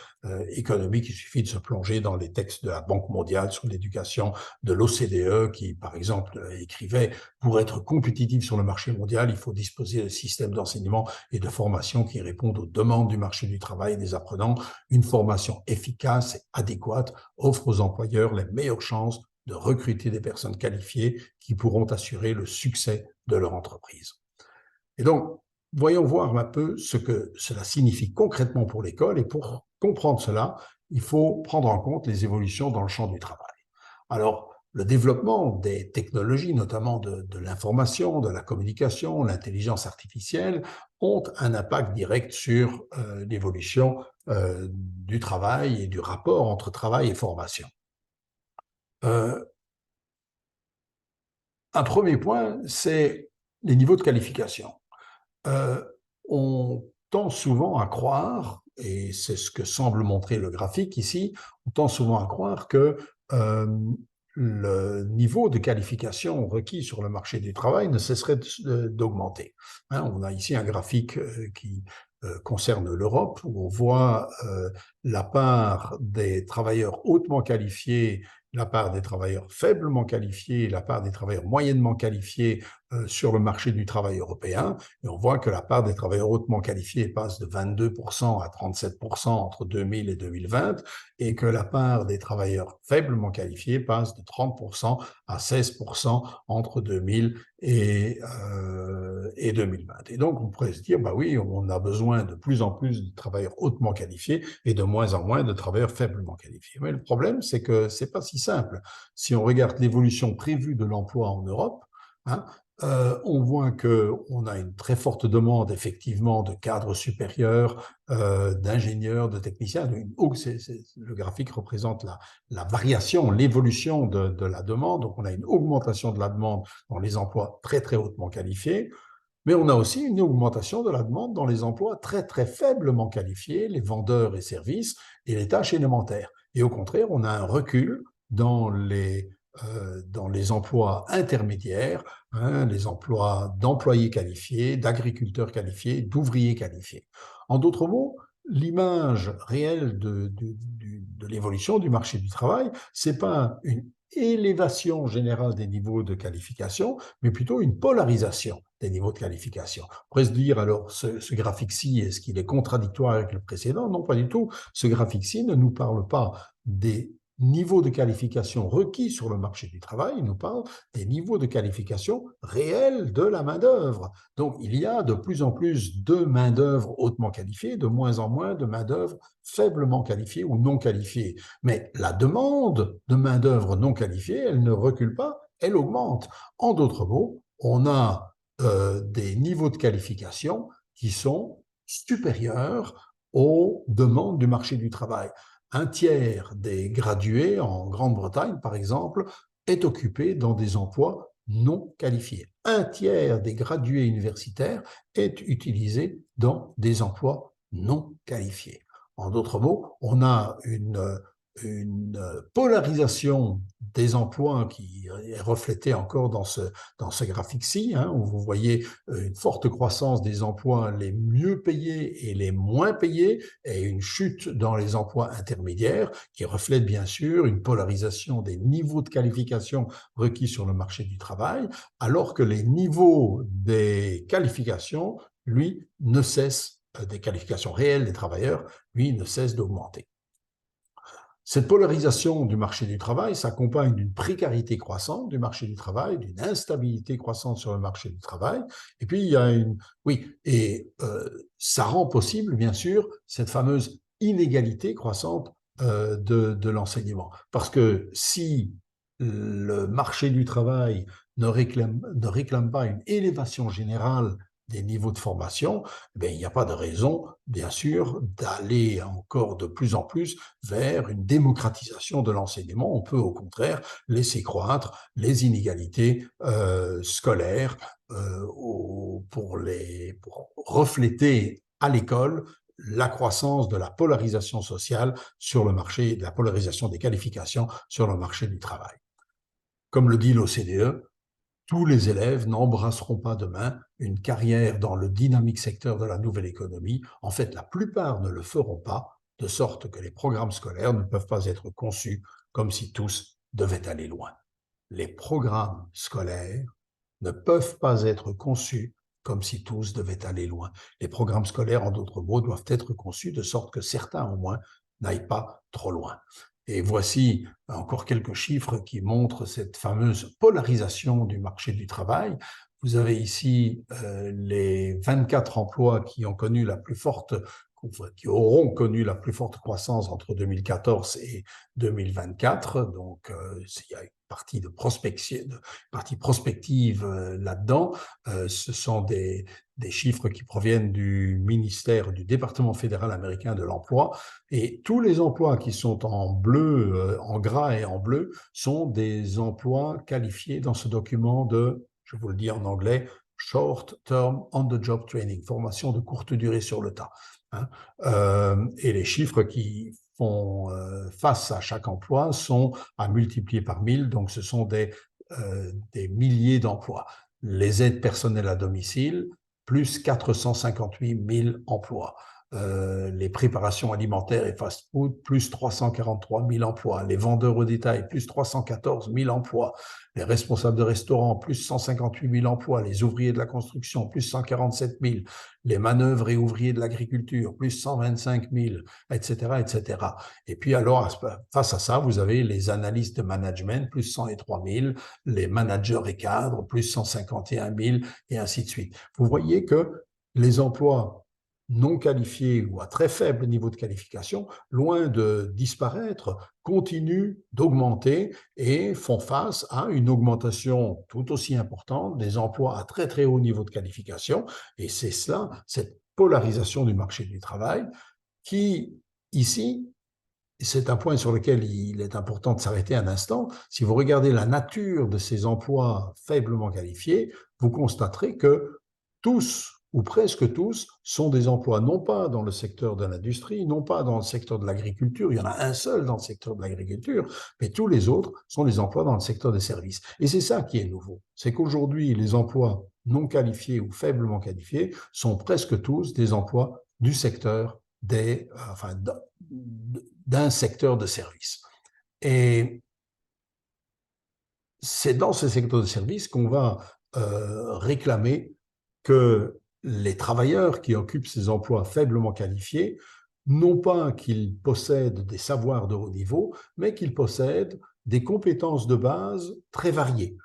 Speaker 1: économiques. Il suffit de se plonger dans les textes de la Banque mondiale sur l'éducation, de l'OCDE qui, par exemple, écrivait pour être compétitif sur le marché mondial, il faut disposer de systèmes d'enseignement et de formation qui répondent aux demandes du marché du travail et des apprenants. Une formation efficace et adéquate offre aux employeurs les meilleures chances de recruter des personnes qualifiées qui pourront assurer le succès de leur entreprise. Et donc, voyons voir un peu ce que cela signifie concrètement pour l'école. Et pour comprendre cela, il faut prendre en compte les évolutions dans le champ du travail. Alors, le développement des technologies, notamment de l'information, de la communication, l'intelligence artificielle, ont un impact direct sur l'évolution du travail et du rapport entre travail et formation. Un premier point, c'est les niveaux de qualification. On tend souvent à croire, et c'est ce que semble montrer le graphique ici, on tend souvent à croire que le niveau de qualification requis sur le marché du travail ne cesserait d'augmenter. On a ici un graphique qui concerne l'Europe, où on voit la part des travailleurs hautement qualifiés, la part des travailleurs faiblement qualifiés, la part des travailleurs moyennement qualifiés sur le marché du travail européen. Et on voit que la part des travailleurs hautement qualifiés passe de 22% à 37% entre 2000 et 2020, et que la part des travailleurs faiblement qualifiés passe de 30% à 16% entre 2000 et 2020. Et donc, on pourrait se dire, bah oui, on a besoin de plus en plus de travailleurs hautement qualifiés et de moins en moins de travailleurs faiblement qualifiés. Mais le problème, c'est que c'est pas si simple. Si on regarde l'évolution prévue de l'emploi en Europe, on voit qu'on a une très forte demande, effectivement, de cadres supérieurs, d'ingénieurs, de techniciens. Le graphique représente la variation, l'évolution de la demande. Donc, on a une augmentation de la demande dans les emplois très, très hautement qualifiés. Mais on a aussi une augmentation de la demande dans les emplois très, très faiblement qualifiés, les vendeurs et services et les tâches élémentaires. Et au contraire, on a un recul dans les emplois intermédiaires, les emplois d'employés qualifiés, d'agriculteurs qualifiés, d'ouvriers qualifiés. En d'autres mots, l'image réelle de l'évolution du marché du travail, c'est pas une élévation générale des niveaux de qualification, mais plutôt une polarisation des niveaux de qualification. On pourrait se dire, alors, ce graphique-ci, est-ce qu'il est contradictoire avec le précédent? Non, pas du tout. Ce graphique-ci ne nous parle pas des niveaux de qualification requis sur le marché du travail, il nous parle des niveaux de qualification réels de la main-d'œuvre. Donc, il y a de plus en plus de main-d'œuvre hautement qualifiée, de moins en moins de main-d'œuvre faiblement qualifiée ou non qualifiée. Mais la demande de main-d'œuvre non qualifiée, elle ne recule pas, elle augmente. En d'autres mots, on a des niveaux de qualification qui sont supérieurs aux demandes du marché du travail. Un tiers des gradués en Grande-Bretagne, par exemple, est occupé dans des emplois non qualifiés. Un tiers des gradués universitaires est utilisé dans des emplois non qualifiés. En d'autres mots, on a une polarisation des emplois qui est reflétée encore dans ce graphique-ci, où vous voyez une forte croissance des emplois les mieux payés et les moins payés, et une chute dans les emplois intermédiaires, qui reflète bien sûr une polarisation des niveaux de qualification requis sur le marché du travail, alors que les niveaux des qualifications, lui, ne cessent, des qualifications réelles des travailleurs, lui, ne cessent d'augmenter. Cette polarisation du marché du travail s'accompagne d'une précarité croissante du marché du travail, d'une instabilité croissante sur le marché du travail. Et puis, il y a ça rend possible, bien sûr, cette fameuse inégalité croissante de l'enseignement. Parce que si le marché du travail ne réclame pas une élévation générale des niveaux de formation, eh il n'y a pas de raison, bien sûr, d'aller encore de plus en plus vers une démocratisation de l'enseignement. On peut au contraire laisser croître les inégalités scolaires pour refléter à l'école la croissance de la polarisation sociale sur le marché, de la polarisation des qualifications sur le marché du travail. Comme le dit l'OCDE, tous les élèves n'embrasseront pas demain une carrière dans le dynamique secteur de la nouvelle économie. En fait, la plupart ne le feront pas, de sorte que les programmes scolaires ne peuvent pas être conçus comme si tous devaient aller loin. Les programmes scolaires ne peuvent pas être conçus comme si tous devaient aller loin. Les programmes scolaires, en d'autres mots, doivent être conçus de sorte que certains, au moins, n'aillent pas trop loin. Et voici encore quelques chiffres qui montrent cette fameuse polarisation du marché du travail. Vous avez ici les 24 emplois qui ont connu la plus forte qui auront connu la plus forte croissance entre 2014 et 2024. Donc, il y a une partie de prospection, partie prospective là-dedans. Ce sont des chiffres qui proviennent du ministère, du département fédéral américain de l'emploi. Et tous les emplois qui sont en bleu, en gras et en bleu, sont des emplois qualifiés dans ce document de, je vous le dis en anglais, Short Term On-the-Job Training, formation de courte durée sur le tas. Hein. Et les chiffres qui font face à chaque emploi sont à multiplier par 1000, donc ce sont des milliers d'emplois. Les aides personnelles à domicile, plus 458 000 emplois. Les préparations alimentaires et fast-food, plus 343 000 emplois. Les vendeurs au détail, plus 314 000 emplois. Les responsables de restaurants, plus 158 000 emplois. Les ouvriers de la construction, plus 147 000. Les manœuvres et ouvriers de l'agriculture, plus 125 000, etc., etc. Et puis alors, face à ça, vous avez les analystes de management, plus 103 000, les managers et cadres, plus 151 000, et ainsi de suite. Vous voyez que les emplois non qualifiés ou à très faible niveau de qualification, loin de disparaître, continuent d'augmenter et font face à une augmentation tout aussi importante des emplois à très très haut niveau de qualification. Et c'est cela, cette polarisation du marché du travail, qui, ici, c'est un point sur lequel il est important de s'arrêter un instant. Si vous regardez la nature de ces emplois faiblement qualifiés, vous constaterez que tous ou presque tous sont des emplois non pas dans le secteur de l'industrie, non pas dans le secteur de l'agriculture, il y en a un seul dans le secteur de l'agriculture, mais tous les autres sont des emplois dans le secteur des services. Et c'est ça qui est nouveau, c'est qu'aujourd'hui, les emplois non qualifiés ou faiblement qualifiés sont presque tous des emplois du secteur d'un secteur de services. Et c'est dans ce secteur de services qu'on va réclamer que les travailleurs qui occupent ces emplois faiblement qualifiés, non pas qu'ils possèdent des savoirs de haut niveau, mais qu'ils possèdent des compétences de base très variées.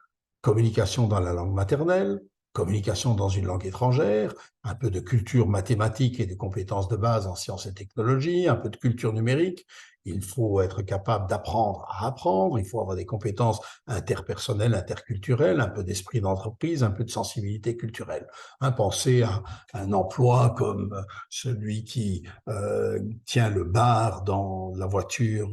Speaker 1: Communication dans la langue maternelle, communication dans une langue étrangère, un peu de culture mathématique et de compétences de base en sciences et technologies, un peu de culture numérique. Il faut être capable d'apprendre à apprendre, il faut avoir des compétences interpersonnelles, interculturelles, un peu d'esprit d'entreprise, un peu de sensibilité culturelle. Pensez à un emploi comme celui qui tient le bar dans la voiture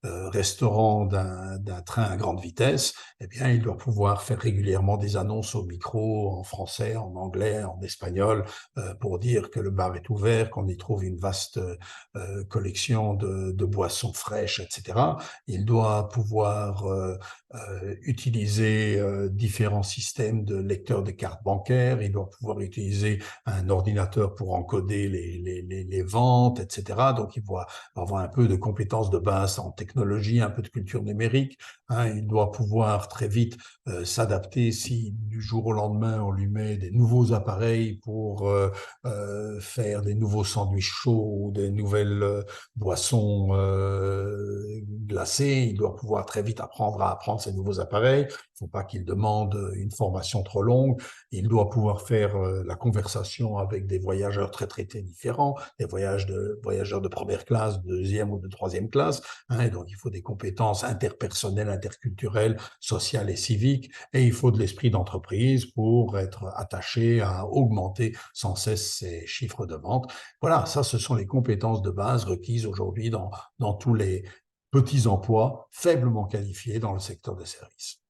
Speaker 1: restaurant d'un train à grande vitesse. Eh bien, il doit pouvoir faire régulièrement des annonces au micro en français, en anglais, en espagnol, pour dire que le bar est ouvert, qu'on y trouve une vaste collection de boissons fraîches, etc. Il doit pouvoir utiliser différents systèmes de lecteurs de cartes bancaires, il doit pouvoir utiliser un ordinateur pour encoder les ventes, etc. Donc, il doit avoir un peu de compétences de base en technologie, un peu de culture numérique. Il doit pouvoir très vite s'adapter si du jour au lendemain on lui met des nouveaux appareils pour faire des nouveaux sandwichs chauds, des nouvelles boissons glacé, il doit pouvoir très vite apprendre à apprendre ces nouveaux appareils, il ne faut pas qu'il demande une formation trop longue, il doit pouvoir faire la conversation avec des voyageurs très traités différents, des voyageurs de première classe, de deuxième ou de troisième classe, hein, et donc il faut des compétences interpersonnelles, interculturelles, sociales et civiques, et il faut de l'esprit d'entreprise pour être attaché à augmenter sans cesse ses chiffres de vente. Voilà, ça, ce sont les compétences de base requises aujourd'hui dans tous les petits emplois faiblement qualifiés dans le secteur des services.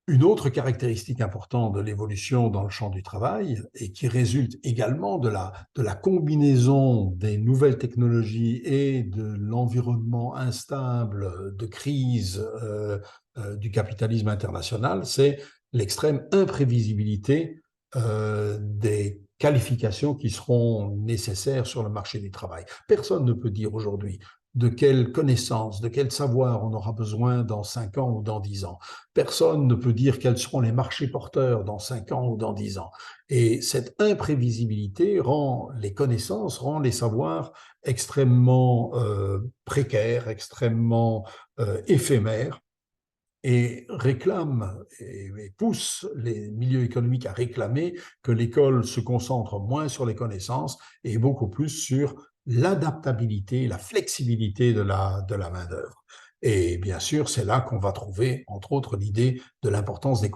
Speaker 1: Une autre caractéristique importante de l'évolution dans le champ du travail et qui résulte également de la combinaison des nouvelles technologies et de l'environnement instable de crise du capitalisme international, c'est l'extrême imprévisibilité des qualifications qui seront nécessaires sur le marché du travail. Personne ne peut dire aujourd'hui de quelles connaissances, de quel savoir on aura besoin dans 5 ans ou dans 10 ans. Personne ne peut dire quels seront les marchés porteurs dans 5 ans ou dans 10 ans. Et cette imprévisibilité rend les connaissances, rend les savoirs extrêmement précaires, extrêmement éphémères, et réclame et pousse les milieux économiques à réclamer que l'école se concentre moins sur les connaissances et beaucoup plus sur l'adaptabilité, la flexibilité de la main-d'œuvre. Et bien sûr, c'est là qu'on va trouver, entre autres, l'idée de l'importance des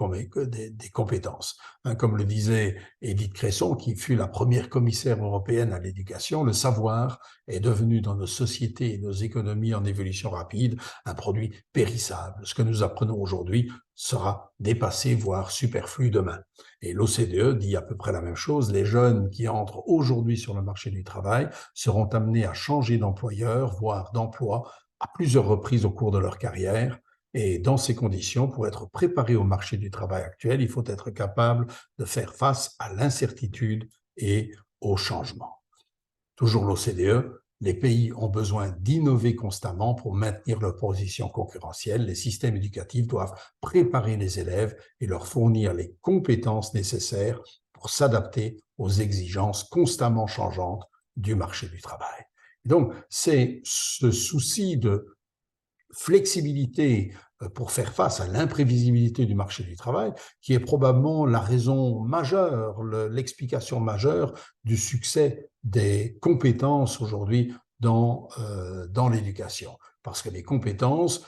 Speaker 1: compétences. Hein, comme le disait Édith Cresson, qui fut la première commissaire européenne à l'éducation, le savoir est devenu dans nos sociétés et nos économies en évolution rapide un produit périssable. Ce que nous apprenons aujourd'hui sera dépassé, voire superflu demain. Et l'OCDE dit à peu près la même chose. Les jeunes qui entrent aujourd'hui sur le marché du travail seront amenés à changer d'employeur, voire d'emploi, à plusieurs reprises au cours de leur carrière. Et dans ces conditions, pour être préparé au marché du travail actuel, il faut être capable de faire face à l'incertitude et au changement. Toujours l'OCDE, les pays ont besoin d'innover constamment pour maintenir leur position concurrentielle. Les systèmes éducatifs doivent préparer les élèves et leur fournir les compétences nécessaires pour s'adapter aux exigences constamment changeantes du marché du travail. Donc, c'est ce souci de flexibilité pour faire face à l'imprévisibilité du marché du travail, qui est probablement la raison majeure, l'explication majeure du succès des compétences aujourd'hui dans l'éducation. Parce que les compétences,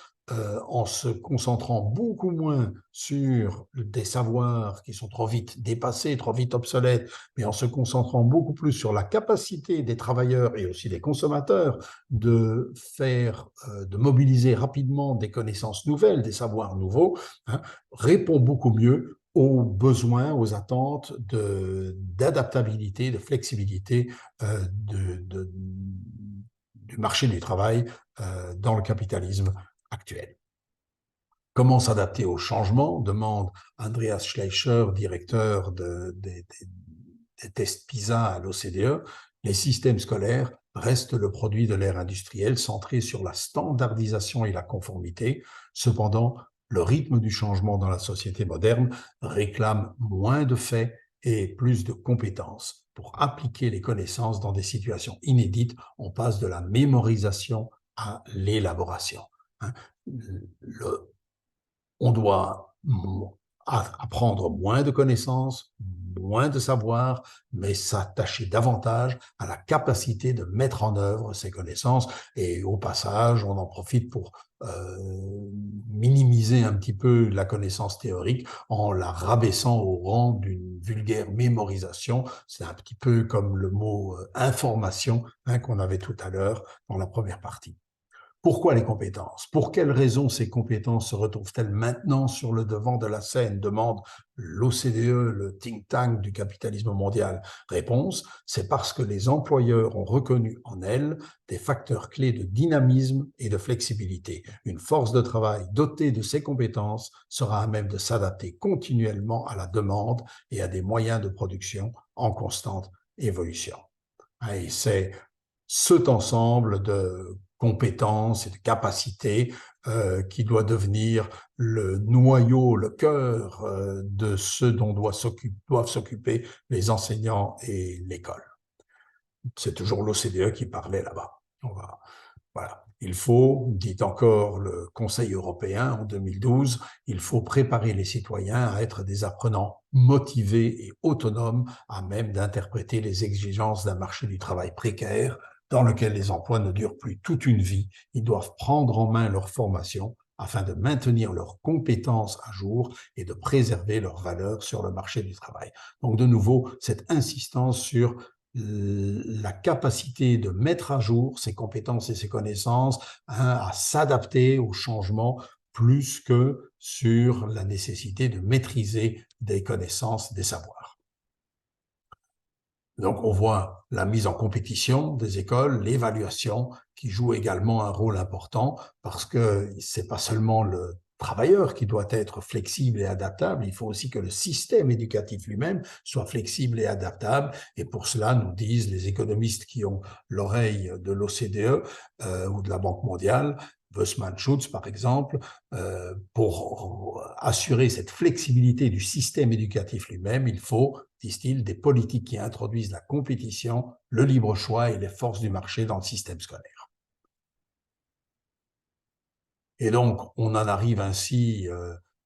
Speaker 1: en se concentrant beaucoup moins sur des savoirs qui sont trop vite dépassés, trop vite obsolètes, mais en se concentrant beaucoup plus sur la capacité des travailleurs et aussi des consommateurs de mobiliser rapidement des connaissances nouvelles, des savoirs nouveaux, hein, répond beaucoup mieux aux besoins, aux attentes d'adaptabilité, de flexibilité du marché du travail dans le capitalisme actuel. Comment s'adapter au changement, demande Andreas Schleicher, directeur des tests PISA à l'OCDE. Les systèmes scolaires restent le produit de l'ère industrielle centré sur la standardisation et la conformité. Cependant, le rythme du changement dans la société moderne réclame moins de faits et plus de compétences. Pour appliquer les connaissances dans des situations inédites, on passe de la mémorisation à l'élaboration. On doit apprendre moins de connaissances, moins de savoir, mais s'attacher davantage à la capacité de mettre en œuvre ces connaissances. Et au passage, on en profite pour minimiser un petit peu la connaissance théorique en la rabaissant au rang d'une vulgaire mémorisation. C'est un petit peu comme le mot information qu'on avait tout à l'heure dans la première partie. Pourquoi les compétences? Pour quelles raisons ces compétences se retrouvent-elles maintenant sur le devant de la scène? Demande l'OCDE, le think tank du capitalisme mondial. Réponse, c'est parce que les employeurs ont reconnu en elles des facteurs clés de dynamisme et de flexibilité. Une force de travail dotée de ces compétences sera à même de s'adapter continuellement à la demande et à des moyens de production en constante évolution. Et c'est cet ensemble de compétences et de capacités qui doit devenir le noyau, le cœur de ce dont doivent s'occuper les enseignants et l'école. C'est toujours l'OCDE qui parlait là-bas. Voilà. Il faut, dit encore le Conseil européen en 2012, il faut préparer les citoyens à être des apprenants motivés et autonomes, à même d'interpréter les exigences d'un marché du travail précaire dans lequel les emplois ne durent plus toute une vie. Ils doivent prendre en main leur formation afin de maintenir leurs compétences à jour et de préserver leurs valeurs sur le marché du travail. Donc de nouveau, cette insistance sur la capacité de mettre à jour ses compétences et ses connaissances, à s'adapter aux changements plus que sur la nécessité de maîtriser des connaissances, des savoirs. Donc, on voit la mise en compétition des écoles, l'évaluation, qui joue également un rôle important parce que c'est pas seulement le travailleur qui doit être flexible et adaptable, il faut aussi que le système éducatif lui-même soit flexible et adaptable. Et pour cela, nous disent les économistes qui ont l'oreille de l'OCDE ou de la Banque mondiale, Wessmann Schutz, par exemple, pour assurer cette flexibilité du système éducatif lui-même, il faut, disent-ils, des politiques qui introduisent la compétition, le libre choix et les forces du marché dans le système scolaire. Et donc, on en arrive ainsi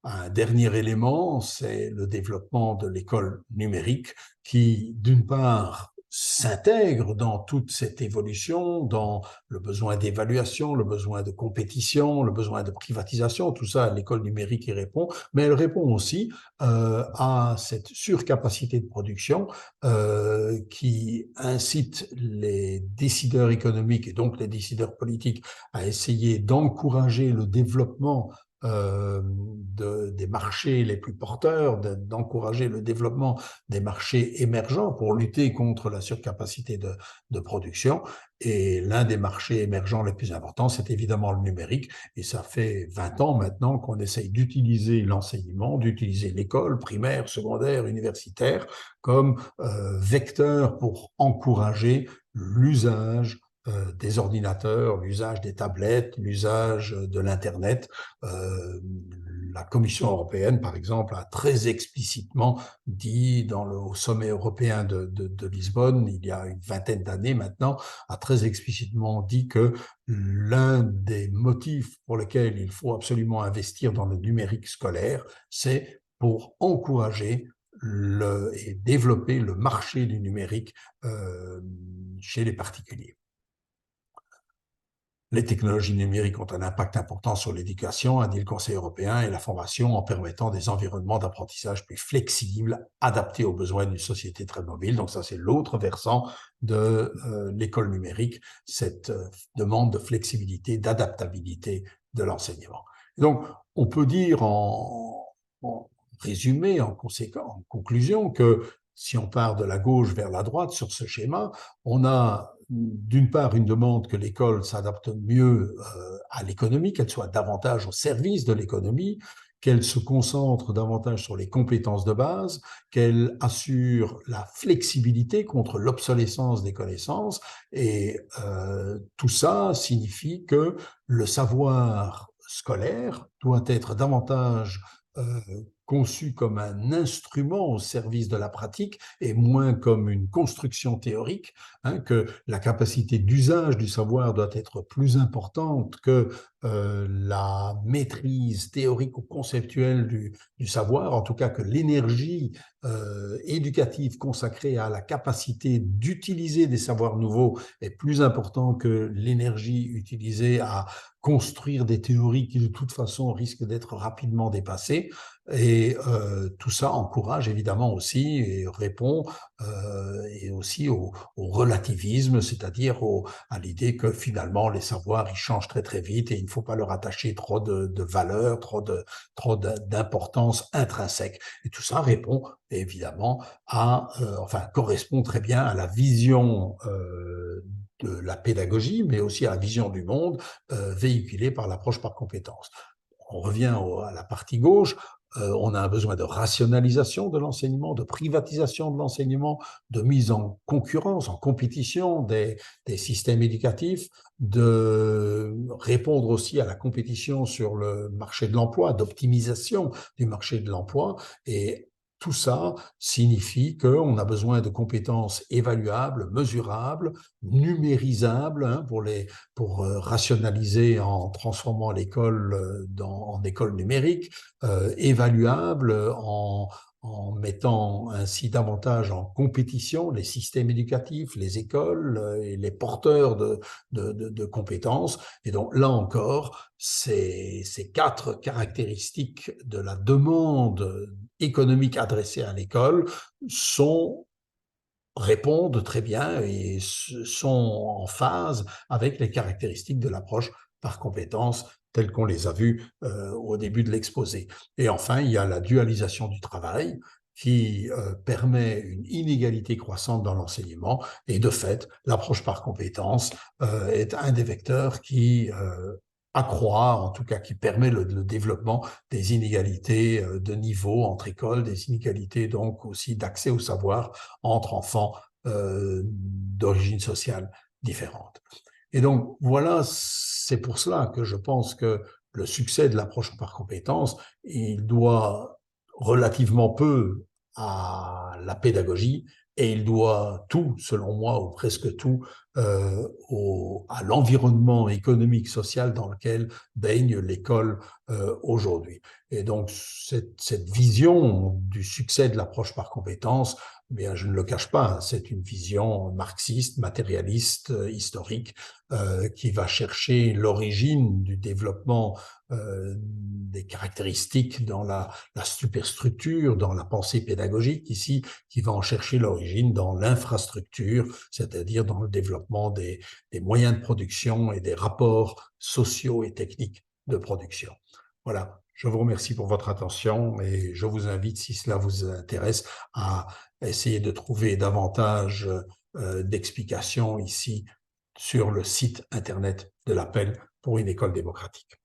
Speaker 1: à un dernier élément, c'est le développement de l'école numérique qui, d'une part, s'intègre dans toute cette évolution, dans le besoin d'évaluation, le besoin de compétition, le besoin de privatisation, tout ça, l'école numérique y répond, mais elle répond aussi à cette surcapacité de production qui incite les décideurs économiques et donc les décideurs politiques à essayer d'encourager le développement des marchés les plus porteurs, d'encourager le développement des marchés émergents pour lutter contre la surcapacité de production. Et l'un des marchés émergents les plus importants, c'est évidemment le numérique. Et ça fait 20 ans maintenant qu'on essaye d'utiliser l'enseignement, d'utiliser l'école primaire, secondaire, universitaire comme vecteur pour encourager l'usage des ordinateurs, l'usage des tablettes, l'usage de l'Internet. La Commission européenne, par exemple, a très explicitement dit au sommet européen de Lisbonne, il y a une vingtaine d'années maintenant, a très explicitement dit que l'un des motifs pour lesquels il faut absolument investir dans le numérique scolaire, c'est pour encourager et développer le marché du numérique chez les particuliers. Les technologies numériques ont un impact important sur l'éducation, a dit le Conseil européen, et la formation en permettant des environnements d'apprentissage plus flexibles, adaptés aux besoins d'une société très mobile. Donc ça, c'est l'autre versant de l'école numérique, cette demande de flexibilité, d'adaptabilité de l'enseignement. Donc, on peut dire en résumé, en conclusion, que si on part de la gauche vers la droite sur ce schéma, on a d'une part une demande que l'école s'adapte mieux à l'économie, qu'elle soit davantage au service de l'économie, qu'elle se concentre davantage sur les compétences de base, qu'elle assure la flexibilité contre l'obsolescence des connaissances. Et tout ça signifie que le savoir scolaire doit être davantage conçu comme un instrument au service de la pratique et moins comme une construction théorique, que la capacité d'usage du savoir doit être plus importante que la maîtrise théorique ou conceptuelle du savoir, en tout cas que l'énergie éducative consacrée à la capacité d'utiliser des savoirs nouveaux est plus importante que l'énergie utilisée à construire des théories qui de toute façon risquent d'être rapidement dépassées. Et tout ça encourage évidemment aussi et répond et aussi au relativisme, c'est-à-dire à l'idée que finalement les savoirs ils changent très très vite et il ne faut pas leur attacher trop de valeur, trop d'importance intrinsèque. Et tout ça répond évidemment enfin correspond très bien à la vision de la pédagogie, mais aussi à la vision du monde véhiculée par l'approche par compétences. On revient à la partie gauche, on a un besoin de rationalisation de l'enseignement, de privatisation de l'enseignement, de mise en concurrence, en compétition des systèmes éducatifs, de répondre aussi à la compétition sur le marché de l'emploi, d'optimisation du marché de l'emploi. Et tout ça signifie qu'on a besoin de compétences évaluables, mesurables, numérisables, hein, pour rationaliser en transformant l'école en école numérique, évaluables en mettant ainsi davantage en compétition les systèmes éducatifs, les écoles et les porteurs de compétences. Et donc là encore, ces quatre caractéristiques de la demande économique adressée à l'école répondent très bien et sont en phase avec les caractéristiques de l'approche par compétences telles qu'on les a vues au début de l'exposé. Et enfin, il y a la dualisation du travail qui permet une inégalité croissante dans l'enseignement et de fait, l'approche par compétences est un des vecteurs qui accroît, en tout cas qui permet le développement des inégalités de niveau entre écoles, des inégalités donc aussi d'accès au savoir entre enfants d'origine sociale différente. Et donc, voilà, c'est pour cela que je pense que le succès de l'approche par compétences, il doit relativement peu à la pédagogie et il doit tout, selon moi, ou presque tout, à l'environnement économique, social dans lequel baigne l'école aujourd'hui. Et donc, cette vision du succès de l'approche par compétences, eh bien, je ne le cache pas, c'est une vision marxiste, matérialiste, historique, qui va chercher l'origine du développement des caractéristiques dans la superstructure, dans la pensée pédagogique ici, qui va en chercher l'origine dans l'infrastructure, c'est-à-dire dans le développement des moyens de production et des rapports sociaux et techniques de production. Voilà, je vous remercie pour votre attention et je vous invite, si cela vous intéresse, à essayer de trouver davantage d'explications ici sur le site Internet de l'Appel pour une école démocratique.